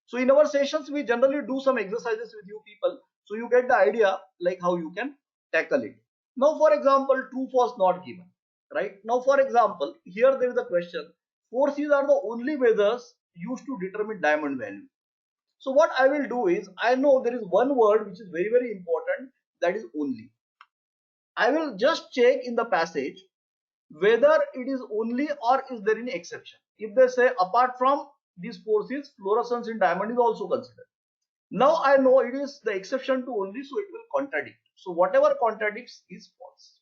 So in our sessions, we generally do some exercises with you people. So you get the idea like how you can tackle it. Now, for example, true, false, not given. Right? Now, for example, here there is a question. Forces are the only measures used to determine diamond value. So what I will do is, I know there is one word which is very, very important, that is only. I will just check in the passage whether it is only or is there any exception. If they say apart from these forces, fluorescence in diamond is also considered. Now I know it is the exception to only, so it will contradict. So whatever contradicts is false.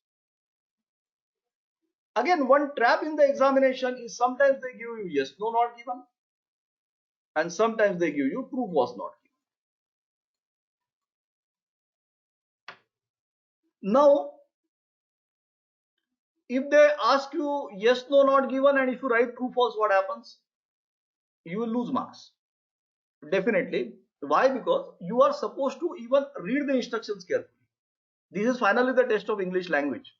Again, one trap in the examination is sometimes they give you yes, no, not given, and sometimes they give you true, false, not given. Now, if they ask you yes, no, not given, and if you write true, false, what happens? You will lose marks. Definitely. Why? Because you are supposed to even read the instructions carefully. This is finally the test of English language.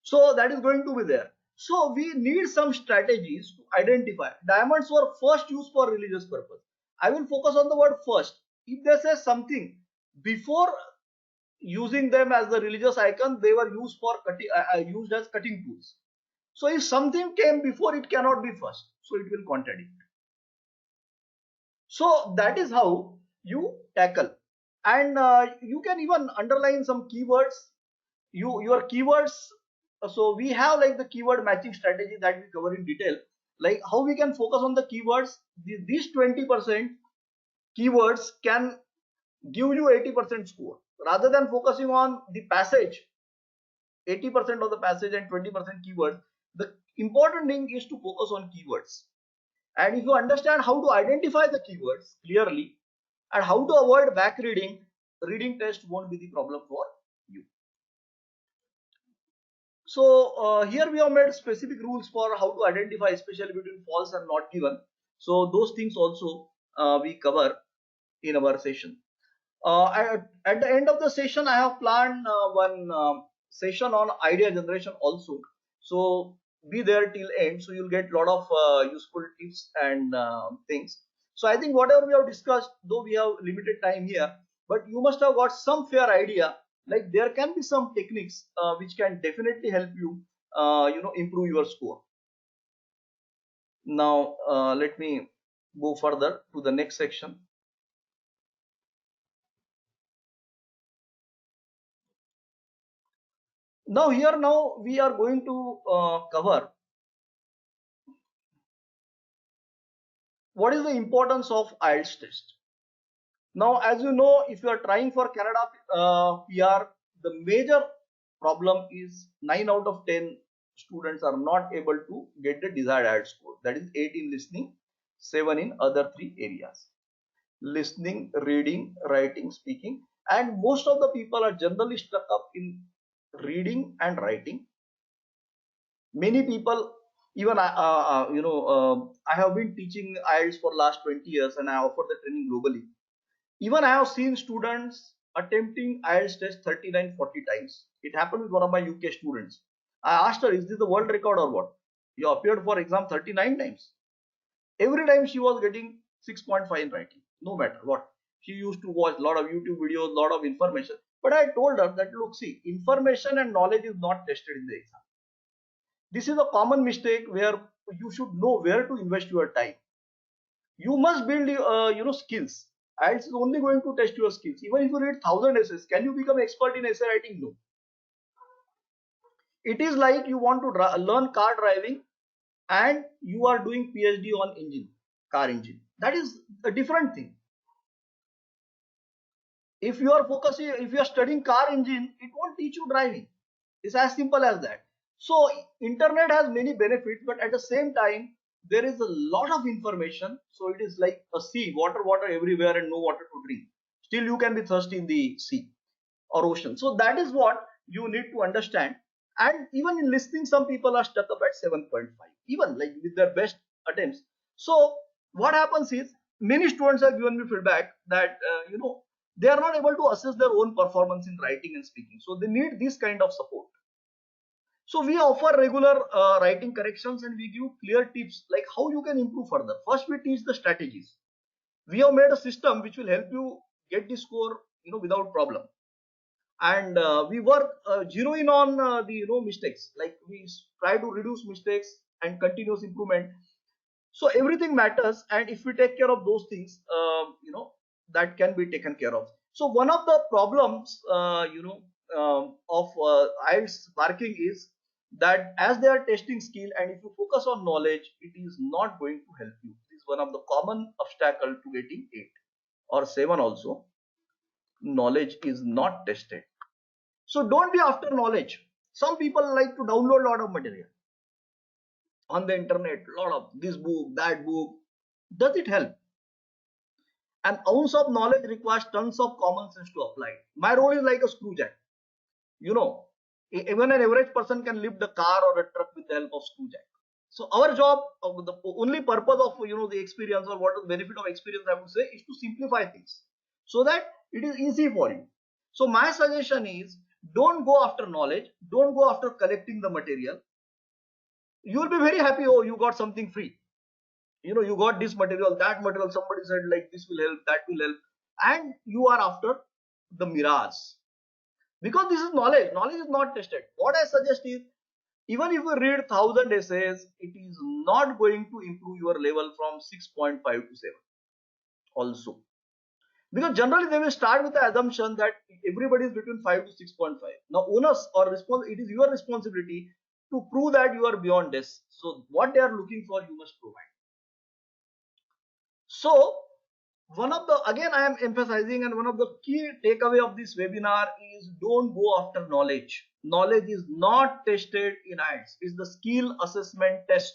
So that is going to be there. So we need some strategies to identify. Diamonds were first used for religious purpose. I will focus on the word first. If they say something before using them as the religious icon, they were used for used as cutting tools. So if something came before, it cannot be first. So it will contradict. So that is how you tackle. And you can even underline some keywords. Your keywords. So we have like the keyword matching strategy that we cover in detail. Like how we can focus on the keywords. These 20% keywords can give you 80% score. Rather than focusing on the passage, 80% of the passage and 20% keywords, the important thing is to focus on keywords. And if you understand how to identify the keywords clearly and how to avoid back reading, reading test won't be the problem for you. So here we have made specific rules for how to identify, especially between false and not given. So those things also we cover in our session. At the end of the session, I have planned one session on idea generation also. So be there till end, so you'll get a lot of useful tips and things. So I think whatever we have discussed, though we have limited time here, but you must have got some fair idea. Like there can be some techniques which can definitely help you, improve your score. Now let me go further to the next section. Now we are going to cover what is the importance of IELTS test. Now, as you know, if you are trying for Canada PR, the major problem is 9 out of 10 students are not able to get the desired IELTS score. That is 8 in listening, 7 in other 3 areas. Listening, reading, writing, speaking, and most of the people are generally stuck up in reading and writing. Many people, even I have been teaching IELTS for last 20 years and I offer the training globally. Even I have seen students attempting IELTS test 39, 40 times. It happened with one of my UK students. I asked her, is this the world record or what? You appeared for exam 39 times. Every time she was getting 6.5 in writing, no matter what. She used to watch a lot of YouTube videos, lot of information. But I told her that, look, see, information and knowledge is not tested in the exam. This is a common mistake where you should know where to invest your time. You must build skills. IELTS is only going to test your skills. Even if you read 1,000 essays, can you become expert in essay writing? No. It is like you want to learn car driving and you are doing PhD on car engine. That is a different thing. If you are studying car engine, it won't teach you driving. It's as simple as that. So internet has many benefits, but at the same time, there is a lot of information. So it is like a sea, water everywhere and no water to drink. Still you can be thirsty in the sea or ocean. So that is what you need to understand. And even in listening, some people are stuck up at 7.5, even like with their best attempts. So what happens is, many students have given me feedback that, they are not able to assess their own performance in writing and speaking. So they need this kind of support. So we offer regular writing corrections and we give clear tips like how you can improve further. First, we teach the strategies. We have made a system which will help you get the score, without problem. And we work zero in on the mistakes. Like we try to reduce mistakes and continuous improvement. So everything matters, and if we take care of those things, that can be taken care of. So one of the problems, of IELTS marking is that as they are testing skill, and if you focus on knowledge, it is not going to help you. This is one of the common obstacle to getting 8 or 7 also. Knowledge is not tested. So don't be after knowledge. Some people like to download a lot of material on the internet, a lot of this book, that book. Does it help? An ounce of knowledge requires tons of common sense to apply. My role is like a screw jack. Even an average person can lift a car or a truck with the help of screw jack. So our job, the only purpose of the experience, or what is the benefit of experience, I would say, is to simplify things so that it is easy for you. So my suggestion is, don't go after knowledge, don't go after collecting the material. You will be very happy, oh, you got something free. You got this material, that material, somebody said like this will help, that will help, and you are after the mirage. Because this is knowledge. Knowledge is not tested. What I suggest is, even if you read 1,000 essays, it is not going to improve your level from 6.5 to 7 also. Because generally they will start with the assumption that everybody is between 5 to 6.5. Now onus or it is your responsibility to prove that you are beyond this. So what they are looking for, you must provide. So again I am emphasizing, and one of the key takeaway of this webinar is, don't go after knowledge. Knowledge is not tested in IELTS. It's the skill assessment test.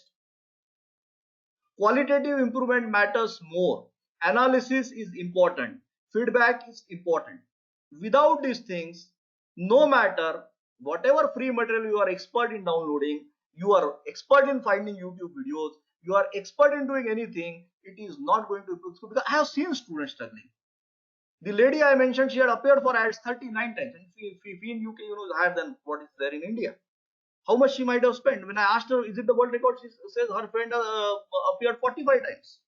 Qualitative improvement matters more. Analysis is important. Feedback is important. Without these things, no matter whatever free material you are expert in downloading, you are expert in finding YouTube videos, you are expert in doing anything, it is not going to improve. Because I have seen students struggling. The lady I mentioned, she had appeared for IELTS 39 times, and fee in UK, is higher than what is there in India. How much she might have spent? When I asked her, is it the world record? She says her friend appeared 45 times.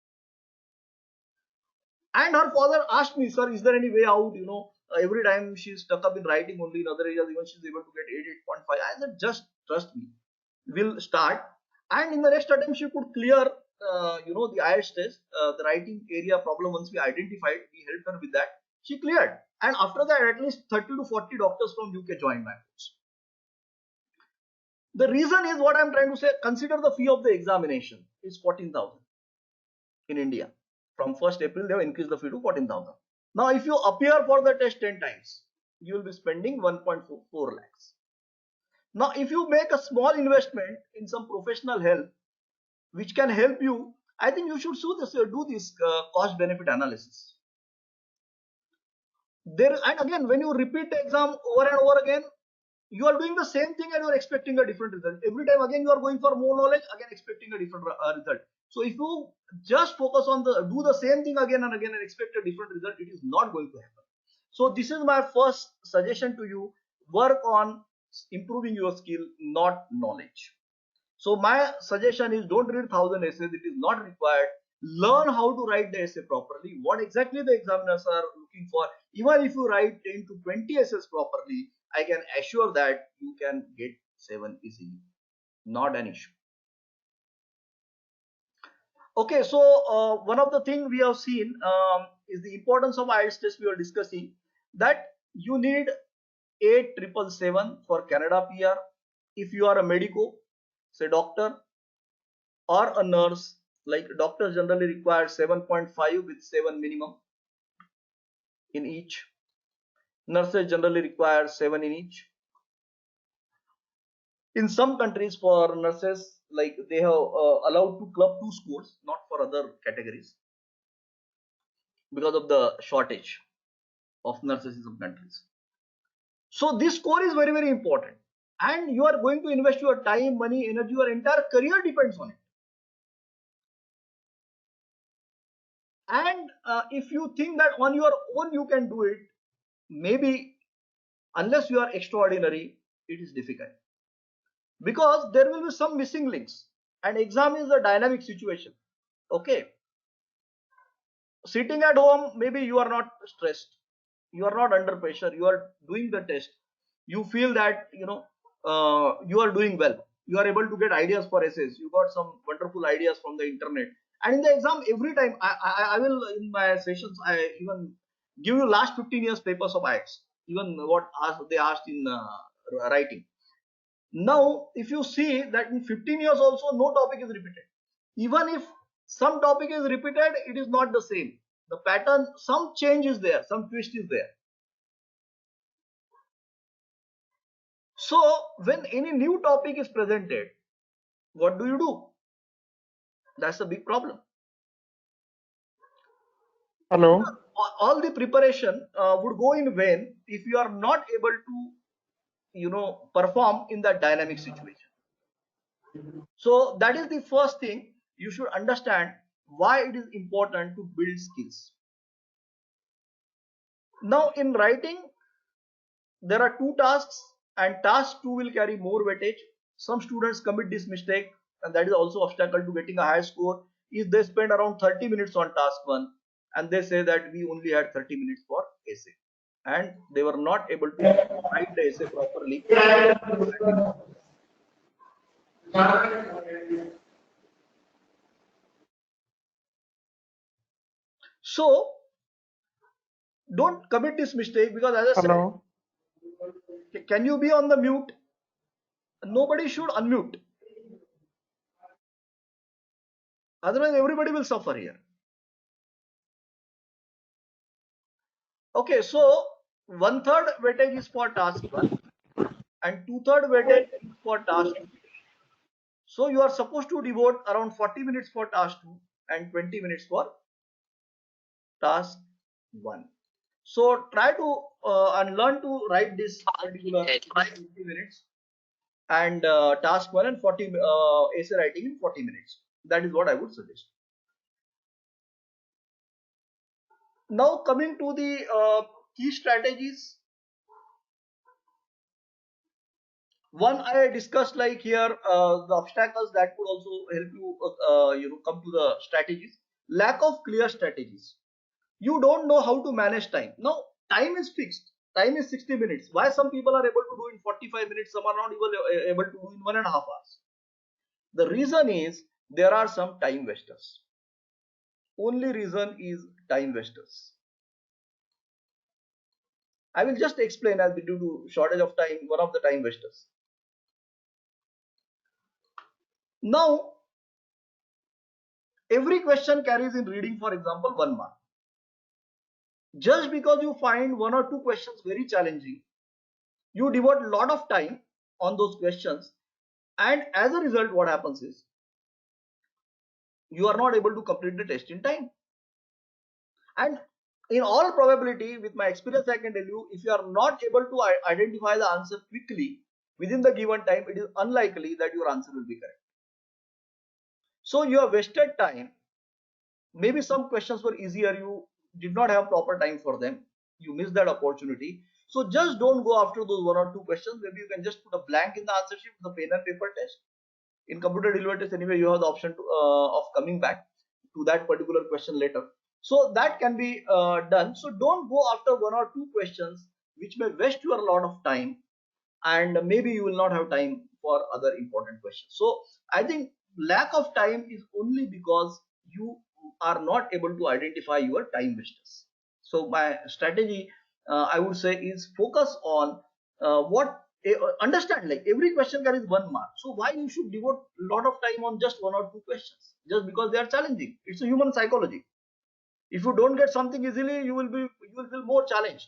And her father asked me, sir, is there any way out? Every time she's stuck up in writing only, in other areas, even she's able to get 8, 8.5. I said, just trust me. We'll start. And in the next attempt, she could clear, the IELTS test, the writing area problem. Once we identified, we helped her with that. She cleared. And after that, at least 30 to 40 doctors from UK joined my course. The reason is what I'm trying to say. Consider the fee of the examination is 14,000 in India. From 1st April, they have increased the fee to 14,000. Now, if you appear for the test 10 times, you will be spending 1.4 lakhs. Now, if you make a small investment in some professional help, which can help you, I think you should do this cost benefit analysis. And again, when you repeat the exam over and over again, you are doing the same thing and you are expecting a different result. Every time again you are going for more knowledge, again expecting a different result. So if you just focus on do the same thing again and again and expect a different result, it is not going to happen. So this is my first suggestion to you. Work on improving your skill, not knowledge. So my suggestion is don't read 1000 essays. It is not required. Learn how to write the essay properly. What exactly the examiners are looking for. Even if you write 10 to 20 essays properly, I can assure that you can get 7 easily. Not an issue. Okay, so one of the things we have seen is the importance of IELTS test. We are discussing that you need 8777 for Canada PR. If you are a medico, say doctor, or a nurse, like doctors generally require 7.5 with 7 minimum in each. Nurses generally require 7 in each. In some countries, for nurses, like they have allowed to club 2 scores, not for other categories, because of the shortage of nurses in some countries. So this score is very, very important, and you are going to invest your time, money, energy, your entire career depends on it. And if you think that on your own you can do it, maybe unless you are extraordinary, it is difficult, because there will be some missing links, and exam is a dynamic situation. Okay, sitting at home, maybe you are not stressed, you are not under pressure, you are doing the test, you feel that you are doing well, you are able to get ideas for essays, you got some wonderful ideas from the internet, and in the exam every time I will, in my sessions, I even give you last 15 years papers of IELTS, even what they asked in writing. Now if you see that in 15 years also no topic is repeated, even if some topic is repeated, it is not the same, the pattern, some change is there, some twist is there. So when any new topic is presented, what do? That's a big problem. Hello. All the preparation would go in vain if you are not able to perform in that dynamic situation. So that is the first thing you should understand, why it is important to build skills. Now in writing, there are 2 tasks, and task 2 will carry more weightage. Some students commit this mistake, and that is also obstacle to getting a high score. If they spend around 30 minutes on task 1 and they say that we only had 30 minutes for essay, and they were not able to write the essay properly. So don't commit this mistake, because as I Hello. said, can you be on the mute? Nobody should unmute, otherwise everybody will suffer here. Okay, so 1/3 weightage is for task 1 and 2/3 weightage is for task 2. So you are supposed to devote around 40 minutes for task 2 and 20 minutes for task 1. So try to and learn to write this particular 20 minutes, and task 1 and 40 essay writing in 40 minutes. That is what I would suggest. Now coming to the key strategies. One I discussed, like here, the obstacles that could also help you come to the strategies. Lack of clear strategies. You don't know how to manage time. Now time is fixed, time is 60 minutes. Why some people are able to do in 45 minutes, some are not even able to do in 1.5 hours? The reason is there are some time wasters. Only reason is time wasters. I will just explain, as due to shortage of time, one of the time wasters. Now every question carries in reading, for example, 1 mark. Just because you find 1 or 2 questions very challenging, you devote a lot of time on those questions, and as a result what happens is you are not able to complete the test in time. And in all probability, with my experience, I can tell you, if you are not able to identify the answer quickly within the given time, it is unlikely that your answer will be correct. So you have wasted time. Maybe some questions were easier, you did not have proper time for them, you miss that opportunity. So just don't go after those one or two questions. Maybe you can just put a blank in the answer sheet, the pen and paper test. In computer delivery test, anyway, you have the option of coming back to that particular question later. So that can be done. So don't go after one or two questions which may waste your lot of time, and maybe you will not have time for other important questions. So I think lack of time is only because you are not able to identify your time wasters. So my strategy, I would say, is focus on understand, like every question carries 1 mark. So why you should devote a lot of time on just one or two questions just because they are challenging? It's a human psychology. If you don't get something easily, you will feel more challenged,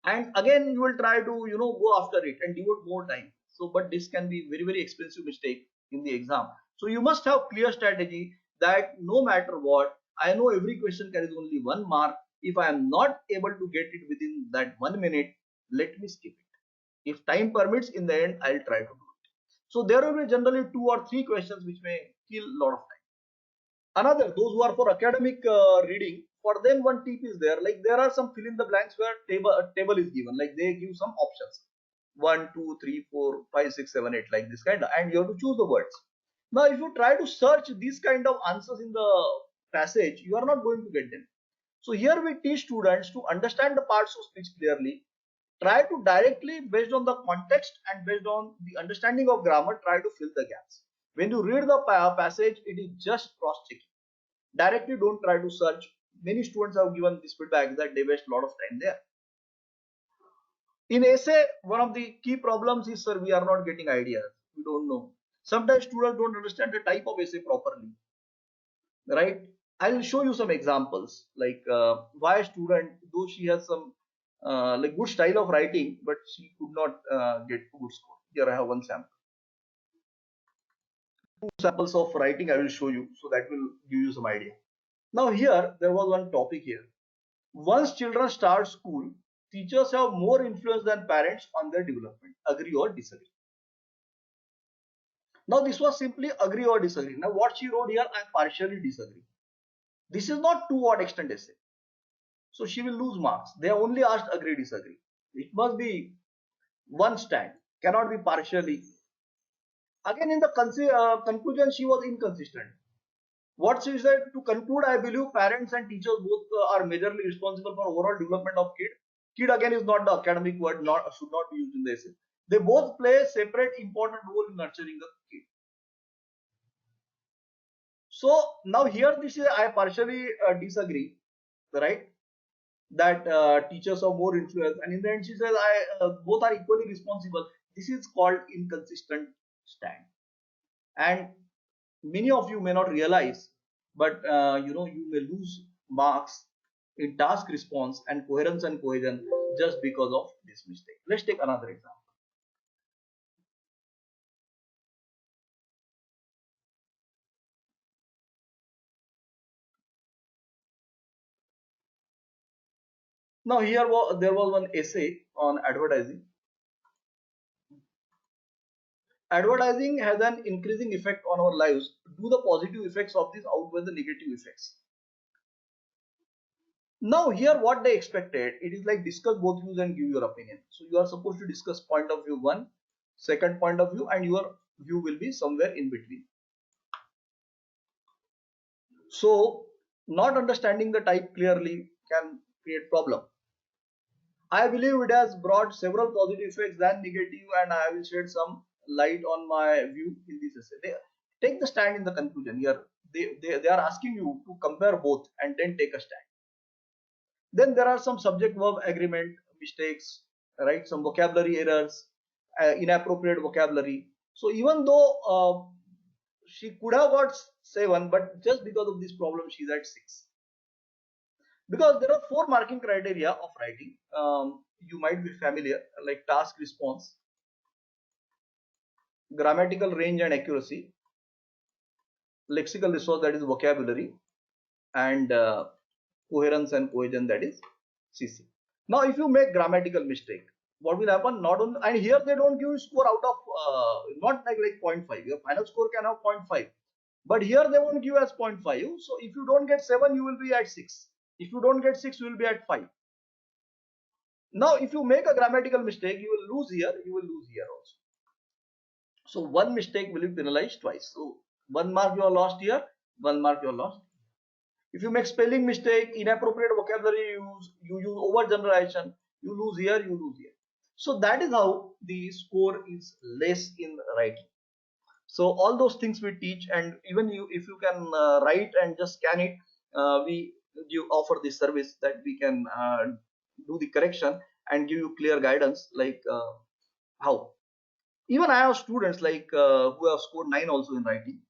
and again you will try to go after it and devote more time. So but this can be very expensive mistake in the exam. So you must have clear strategy that no matter what, I know every question carries only 1 mark. If I am not able to get it within that 1 minute, let me skip it. If time permits, in the end I'll try to do it. So there will be generally 2 or 3 questions which may kill a lot of time. Another, those who are for academic reading, for them one tip is there. Like there are some fill in the blanks where table is given, like they give some options, 1 2 3 4 5 6 7 8, like this kind of, and you have to choose the words. Now if you try to search these kind of answers in the passage, you are not going to get them. So here we teach students to understand the parts of speech clearly, try to directly, based on the context and based on the understanding of grammar, try to fill the gaps. When you read the passage, it is just cross checking. Directly don't try to search. Many students have given this feedback that they waste a lot of time there. In essay, one of the key problems is, sir, we are not getting ideas. We don't know. Sometimes students don't understand the type of essay properly, right? I'll show you some examples, like why a student, though she has some like good style of writing, but she could not get good score. Here I have one sample. 2 samples of writing I will show you, so that will give you some idea. Now here there was one topic here. Once children start school, teachers have more influence than parents on their development. Agree or disagree? Now this was simply agree or disagree. Now what she wrote here, I partially disagree. This is not 2-word extent essay, so she will lose marks. They have only asked agree disagree. It must be one stand, cannot be partially. Again in the conclusion she was inconsistent. What she said, to conclude, I believe parents and teachers both are majorly responsible for overall development of kid. Kid again is not the academic word, should not be used in the essay. They both play a separate important role in nurturing the kid. So now here this is, I partially disagree, right? That teachers have more influence, and in the end she says both are equally responsible. This is called inconsistent stand, and many of you may not realize, but you may lose marks in task response and coherence and cohesion just because of this mistake. Let's take another example. Now here there was one essay on advertising. Advertising has an increasing effect on our lives. Do the positive effects of this outweigh the negative effects? Now here what they expected, it is like discuss both views and give your opinion. So you are supposed to discuss point of view 1, second point of view, and your view will be somewhere in between. So not understanding the type clearly can create problem. I believe it has brought several positive effects than negative, and I will shed some light on my view in this essay. Take the stand in the conclusion here. They are asking you to compare both and then take a stand. Then there are some subject verb agreement mistakes, right? Some vocabulary errors, inappropriate vocabulary. So even though she could have got 7, but just because of this problem she's at 6. Because there are 4 marking criteria of writing. You might be familiar, like task response, grammatical range and accuracy, lexical resource, that is vocabulary, and coherence and cohesion, that is CC. Now if you make grammatical mistake, what will happen? Not only, and here they don't give you score out of not like 0.5. Your final score can have 0.5, but here they won't give as 0.5. So if you don't get 7, you will be at 6. If you don't get 6, you will be at 5. Now, if you make a grammatical mistake, you will lose here, you will lose here also. So one mistake will be penalized twice. So 1 mark you are lost here, 1 mark you are lost. If you make spelling mistake, inappropriate vocabulary you use overgeneralization, you lose here, you lose here. So that is how the score is less in writing. So all those things we teach, and even you, if you can write and just scan it, we you offer this service that we can do the correction and give you clear guidance, like how. Even I have students like who have scored 9 also in writing,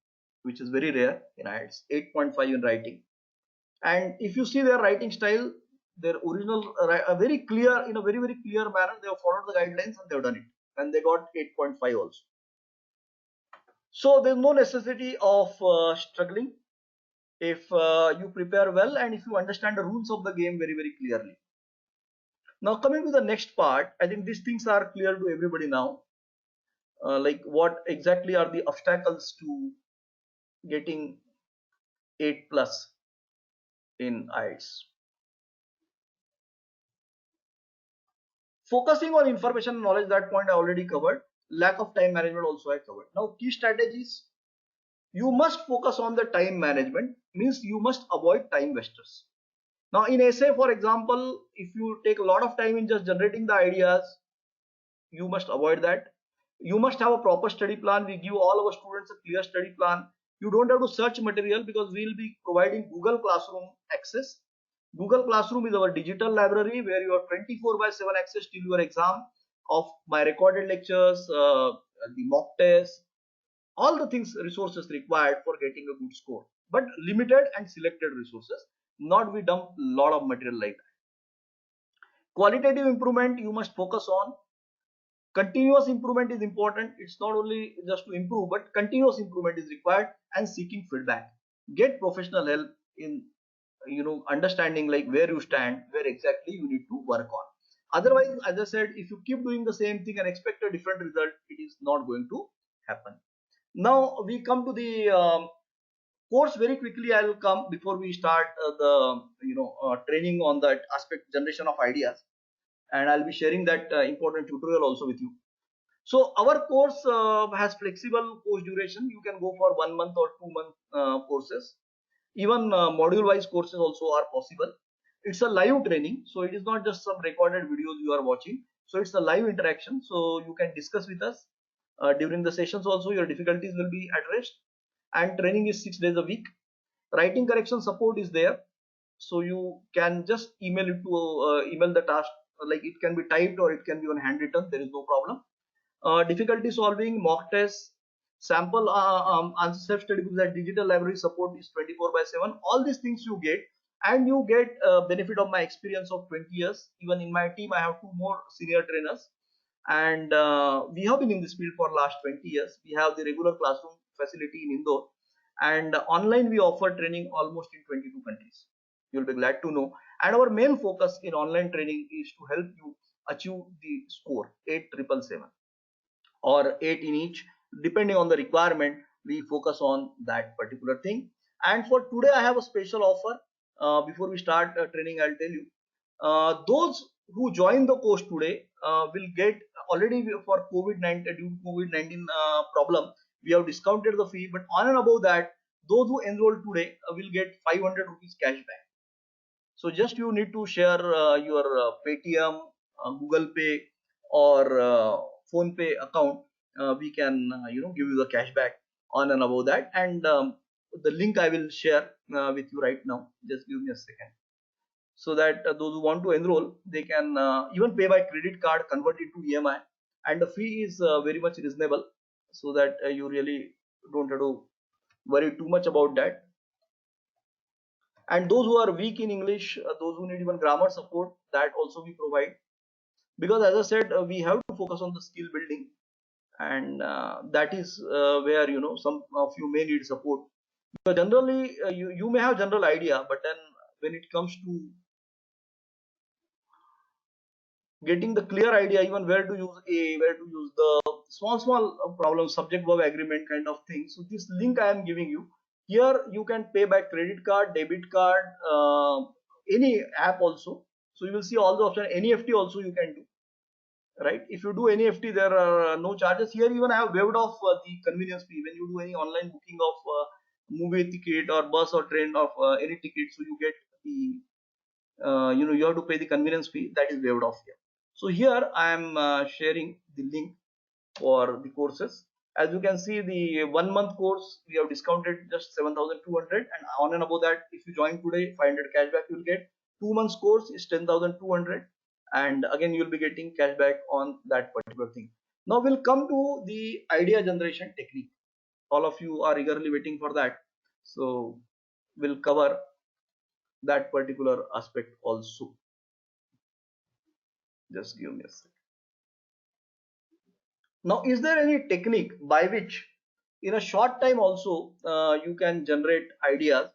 which is very rare in IELTS, 8.5 in writing. And if you see their writing style, their original, a very clear, in a very clear manner, they have followed the guidelines and they have done it, and they got 8.5 also. So there's no necessity of struggling if you prepare well and if you understand the rules of the game very clearly. Now coming to the next part, I think these things are clear to everybody now. Like what exactly are the obstacles to getting 8 plus in IELTS. Focusing on information and knowledge, that point I already covered. Lack of time management also I covered. Now key strategies, you must focus on the time management, means you must avoid time wasters. Now in essay, for example, if you take a lot of time in just generating the ideas, you must avoid that. You must have a proper study plan. We give all our students a clear study plan. You don't have to search material because we will be providing Google Classroom access. Google Classroom is our digital library where you have 24/7 access till your exam of my recorded lectures, the mock tests, all the things, resources required for getting a good score, but limited and selected resources, not we dump lot of material like that. Qualitative improvement you must focus on. Continuous improvement is important. It's not only just to improve, but continuous improvement is required, and seeking feedback. Get professional help in understanding like where you stand, where exactly you need to work on. Otherwise, as I said, if you keep doing the same thing and expect a different result, it is not going to happen. Now we come to the course very quickly. I will come before we start the training on that aspect, generation of ideas, and I'll be sharing that important tutorial also with you. So our course has flexible course duration. You can go for 1 month or 2 month courses. Even module wise courses also are possible. It's a live training, so it is not just some recorded videos you are watching. So it's a live interaction, so you can discuss with us during the sessions also. Your difficulties will be addressed, and training is 6 days a week. Writing correction support is there, so you can just email it to email the task, like it can be typed or it can be on handwritten, there is no problem. Difficulty solving, mock tests, sample answer self-study books, that digital library support is 24/7. All these things you get, and you get benefit of my experience of 20 years. Even in my team I have 2 more senior trainers, and we have been in this field for last 20 years. We have the regular classroom facility in Indore, and online we offer training almost in 22 countries. You'll be glad to know. And our main focus in online training is to help you achieve the score 8,777 or 8 in each, depending on the requirement. We focus on that particular thing. And for today I have a special offer. Before we start training, I'll tell you, those who join the course today will get, already for COVID-19, due to COVID-19 problem, we have discounted the fee, but on and above that, those who enroll today will get 500 rupees cashback. So just you need to share your Paytm, Google Pay, or Phone Pay account. We can give you the cashback on and above that. And the link I will share with you right now. Just give me a second, so that those who want to enroll, they can even pay by credit card, convert it to EMI, and the fee is very much reasonable, so that you really don't have to worry too much about that. And those who are weak in English, those who need even grammar support, that also we provide, because as I said, we have to focus on the skill building, and that is where some of you may need support. Because generally you may have general idea, but then when it comes to getting the clear idea, even where to use a, where to use the small problems, subject verb agreement kind of thing. So this link I am giving you here, you can pay by credit card, debit card, any app also. So you will see all the options. NEFT also you can do, right? If you do NEFT, there are no charges. Here even I have waived off the convenience fee when you do any online booking of movie ticket or bus or train of any ticket. So you get the you have to pay the convenience fee, that is waived off here. So here I am sharing the link for the courses. As you can see, the 1 month course we have discounted just 7,200, and on and above that, if you join today, 500 cashback you will get. 2 months course is 10,200, and again you will be getting cashback on that particular thing. Now we'll come to the idea generation technique. All of you are eagerly waiting for that, so we'll cover that particular aspect also. Just give me a second. Now, is there any technique by which in a short time also you can generate ideas?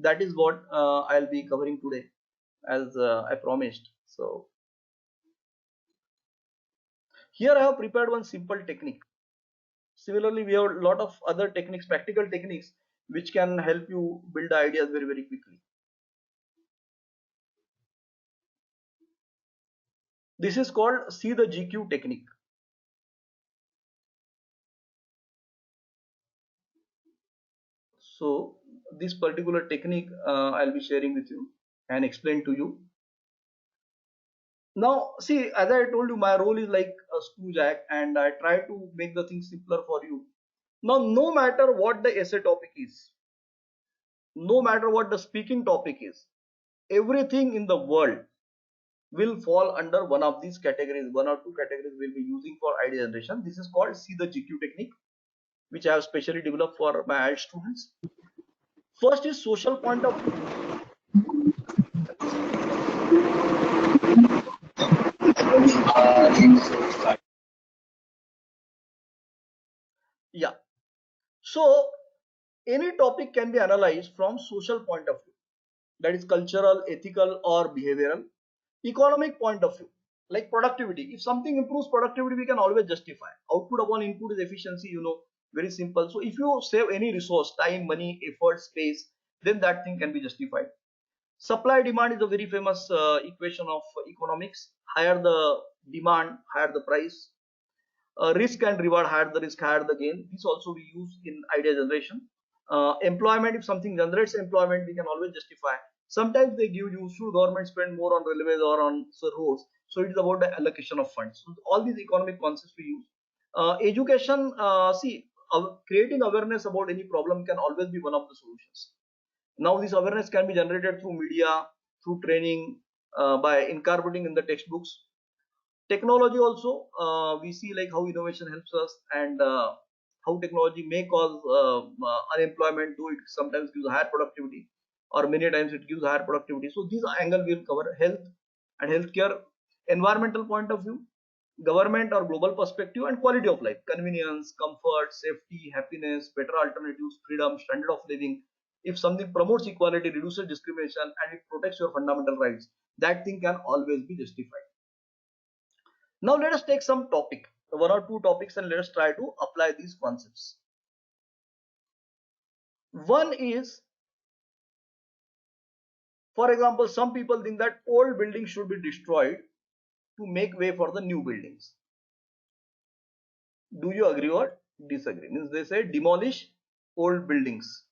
That is what I'll be covering today, as I promised. So here I have prepared one simple technique. Similarly, we have a lot of other techniques, practical techniques, which can help you build ideas very, very quickly. This is called see the GQ technique. So this particular technique I'll be sharing with you and explain to you. Now, see, as I told you, my role is like a screw jack, and I try to make the thing simpler for you. Now, no matter what the essay topic is, no matter what the speaking topic is, everything in the world will fall under one of these categories. One or two categories we'll be using for idea generation. This is called see the GQ technique, which I have specially developed for my IELTS students. First is social point of view. Yeah. So any topic can be analyzed from social point of view, that is cultural, ethical, or behavioral. Economic point of view, like productivity. If something improves productivity, we can always justify. Output upon input is efficiency, very simple. So if you save any resource, time, money, effort, space, then that thing can be justified. Supply demand is a very famous equation of economics. Higher the demand, higher the price. Risk and reward, higher the risk, higher the gain. This also we use in idea generation. Employment, if something generates employment, we can always justify. Sometimes they give you, should government spend more on railways or on roads? So it is about the allocation of funds. So all these economic concepts we use. Education, creating awareness about any problem can always be one of the solutions. Now this awareness can be generated through media, through training, by incorporating in the textbooks. Technology also, we see like how innovation helps us, and how technology may cause unemployment, though it sometimes gives higher productivity, or many times it gives higher productivity. So this angle will cover health and healthcare. Environmental point of view, government or global perspective, and quality of life, convenience, comfort, safety, happiness, better alternatives, freedom, standard of living. If something promotes equality, reduces discrimination, and it protects your fundamental rights, that thing can always be justified. Now let us take some topic, one or two topics, and let us try to apply these concepts. One is, for example, some people think that old buildings should be destroyed to make way for the new buildings. Do you agree or disagree? Means they say demolish old buildings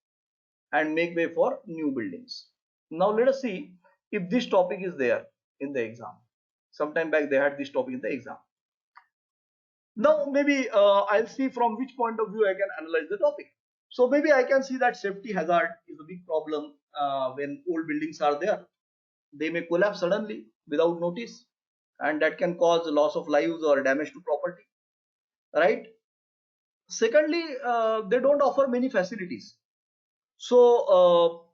and make way for new buildings. Now let us see if this topic is there in the exam. Sometime back they had this topic in the exam. Now maybe I'll see from which point of view I can analyze the topic. So maybe I can see that safety hazard is a big problem when old buildings are there. They may collapse suddenly without notice, and that can cause loss of lives or damage to property, right? Secondly, they don't offer many facilities. So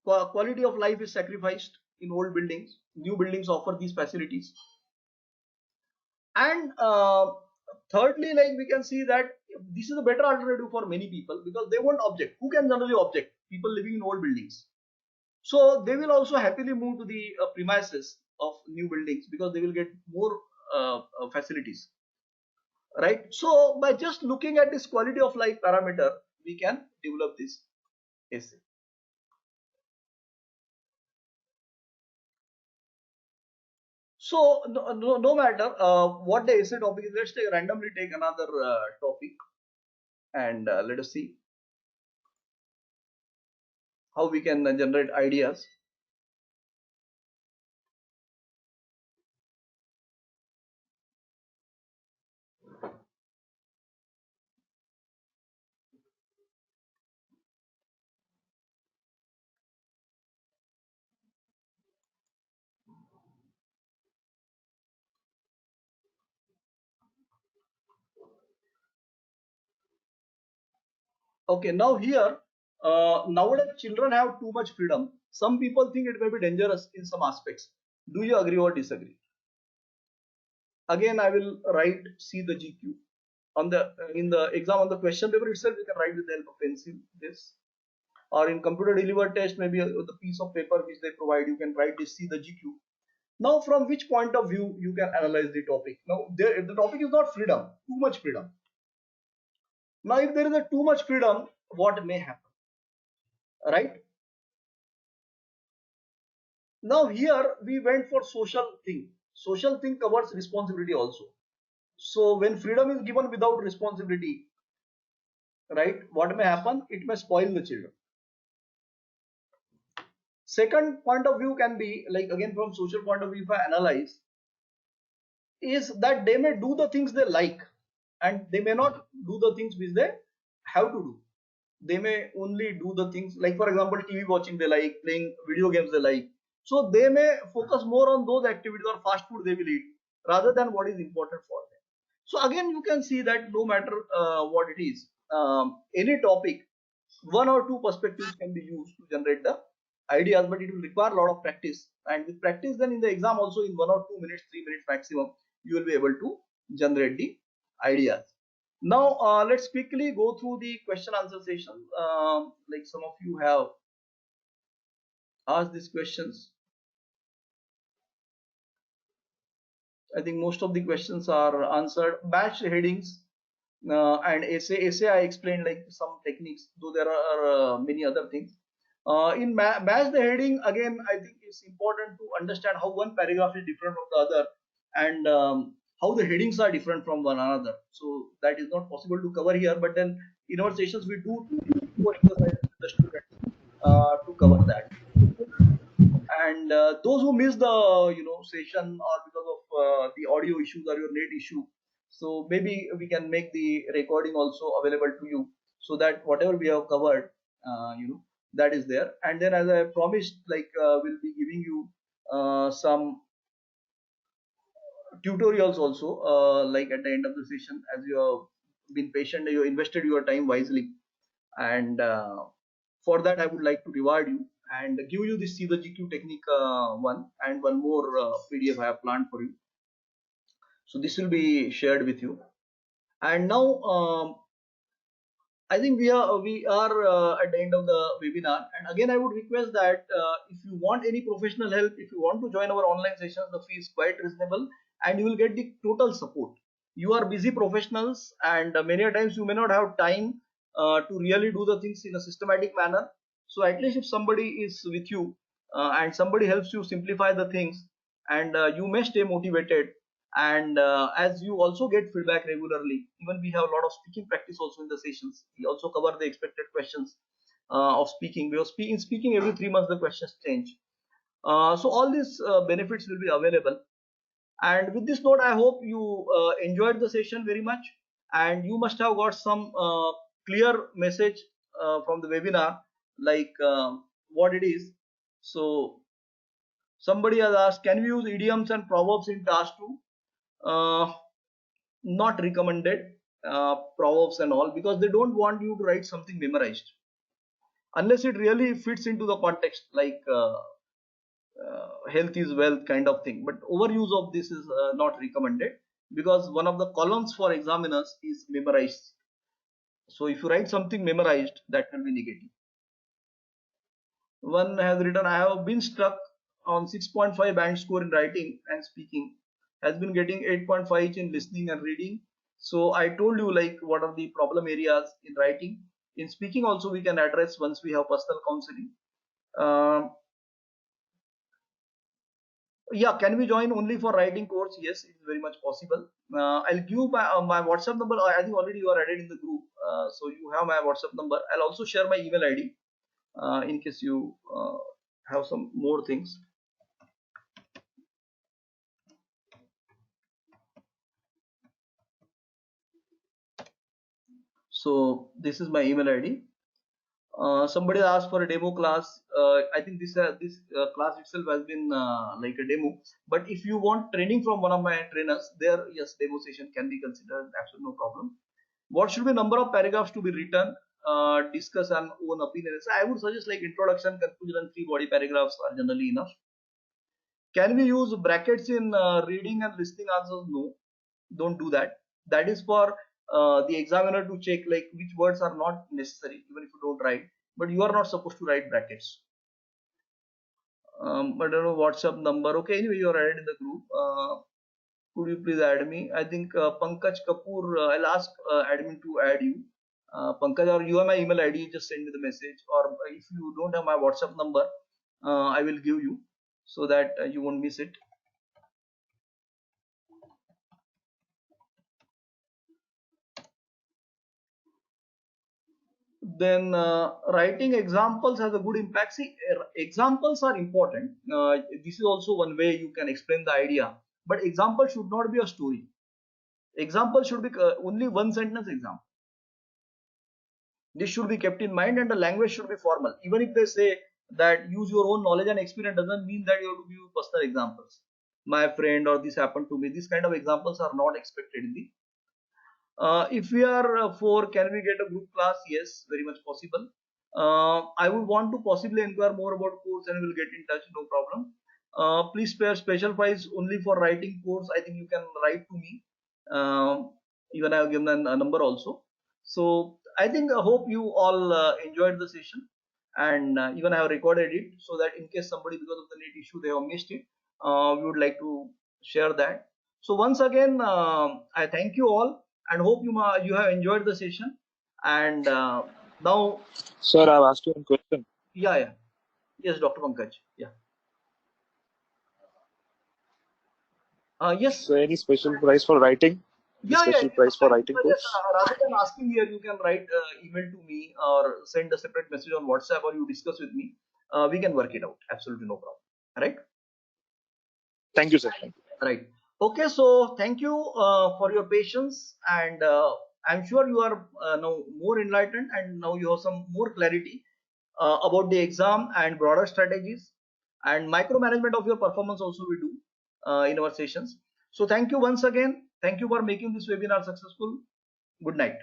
quality of life is sacrificed in old buildings. New buildings offer these facilities. And thirdly, like we can see that this is a better alternative for many people, because they won't object. Who can generally object? People living in old buildings. So they will also happily move to the premises of new buildings, because they will get more facilities, right? So by just looking at this quality of life parameter, we can develop this essay. So no matter what the essay topic is, let's randomly take another topic, and let us see how we can generate ideas. Okay, now here, nowadays children have too much freedom. Some people think it may be dangerous in some aspects. Do you agree or disagree? Again, I will write C the GQ on the in the exam on the question paper itself. You can write with the help of pencil this, or in computer delivered test, maybe the piece of paper which they provide, you can write this C the GQ. Now, from which point of view you can analyze the topic? Now, the topic is not freedom, too much freedom. Now, if there is a too much freedom, what may happen? Right? Now, here we went for social thing. Social thing covers responsibility also. So, when freedom is given without responsibility, right, what may happen? It may spoil the children. Second point of view can be, like, again from social point of view, if I analyze, is that they may do the things they like and they may not do the things which they have to do. They may only do the things, like for example TV watching they like, playing video games they like, so they may focus more on those activities, or fast food they will eat, rather than what is important for them. So again you can see that no matter what it is, any topic, one or two perspectives can be used to generate the ideas, but it will require a lot of practice, and with practice then in the exam also, in 1 or 2 minutes, 3 minutes maximum, you will be able to generate the ideas. Now let's quickly go through the question answer session. Like some of you have asked these questions. I think most of the questions are answered. Batch headings and essay I explained like some techniques, though there are many other things. In batch the heading, again I think it's important to understand how one paragraph is different from the other, and how the headings are different from one another. So that is not possible to cover here, but then in our sessions we do more exercises with the students to cover that. And those who miss the session, or because of the audio issues or your net issue, so maybe we can make the recording also available to you, so that whatever we have covered, that is there. And then as I promised, like we'll be giving you some tutorials also, like at the end of the session, as you have been patient, you invested your time wisely, and for that I would like to reward you and give you this See the GQ technique one, and one more PDF I have planned for you. So this will be shared with you. And now I think we are at the end of the webinar, and again I would request that if you want any professional help, if you want to join our online sessions, the fee is quite reasonable and you will get the total support. You are busy professionals, and many a times you may not have time to really do the things in a systematic manner. So at least if somebody is with you and somebody helps you simplify the things, and you may stay motivated. And as you also get feedback regularly, even we have a lot of speaking practice also in the sessions. We also cover the expected questions of speaking, because in speaking every 3 months the questions change. So all these benefits will be available. And with this note, I hope you enjoyed the session very much, and you must have got some clear message from the webinar, like what it is. So somebody has asked, can we use idioms and proverbs in task 2? Not recommended, proverbs and all, because they don't want you to write something memorized unless it really fits into the context, like health is wealth kind of thing. But overuse of this is not recommended, because one of the columns for examiners is memorized. So if you write something memorized, that will be negative. One has written, I have been stuck on 6.5 band score in writing and speaking, has been getting 8.5 each in listening and reading. So I told you like what are the problem areas in writing. In speaking also we can address once we have personal counseling. Yeah, can we join only for writing course? Yes, it is very much possible. I'll give my WhatsApp number. I think already you are added in the group, so you have my WhatsApp number. I'll also share my email ID in case you have some more things. So this is my email ID. Somebody asked for a demo class. I think this class itself has been like a demo. But if you want training from one of my trainers, there yes, demo session can be considered. Absolutely no problem. What should be number of paragraphs to be written? Discuss an own opinions. I would suggest like introduction, conclusion, and 3 body paragraphs are generally enough. Can we use brackets in reading and listening answers? No, don't do that. That is for the examiner to check like which words are not necessary, even if you don't write. But you are not supposed to write brackets. But I don't know WhatsApp number. Okay, anyway, you are added in the group. Could you please add me? I think Pankaj Kapoor. I'll ask admin to add you. Pankaj, or you have my email ID. Just send me the message. Or if you don't have my WhatsApp number, I will give you so that you won't miss it. Then writing examples has a good impact. See, examples are important. This is also one way you can explain the idea. But example should not be a story. Example should be only one sentence example. This should be kept in mind, and the language should be formal. Even if they say that use your own knowledge and experience, doesn't mean that you have to give personal examples. My friend, or this happened to me. These kind of examples are not expected in the. If we are 4, can we get a group class? Yes, very much possible. I would want to possibly inquire more about course and we'll get in touch, no problem. Please spare special files only for writing course. I think you can write to me. Even I have given a number also. So I think I hope you all enjoyed the session, and even I have recorded it so that in case somebody because of the net issue they have missed it, we would like to share that. So once again, I thank you all and hope you have enjoyed the session. And now, Sir, I've asked you one question. yeah, yes, Dr. Pankaj, yeah, yes, So, any special price for writing? Any yeah. special price for writing Yes, course? rather than asking here, you can write email to me or send a separate message on WhatsApp, or you discuss with me. We can work it out. Absolutely no problem. Right? Thank you, sir. Thank you. Right. Okay. So thank you for your patience, and I'm sure you are now more enlightened, and now you have some more clarity about the exam and broader strategies and micromanagement of your performance. Also, we do in our sessions. So thank you once again. Thank you for making this webinar successful. Good night.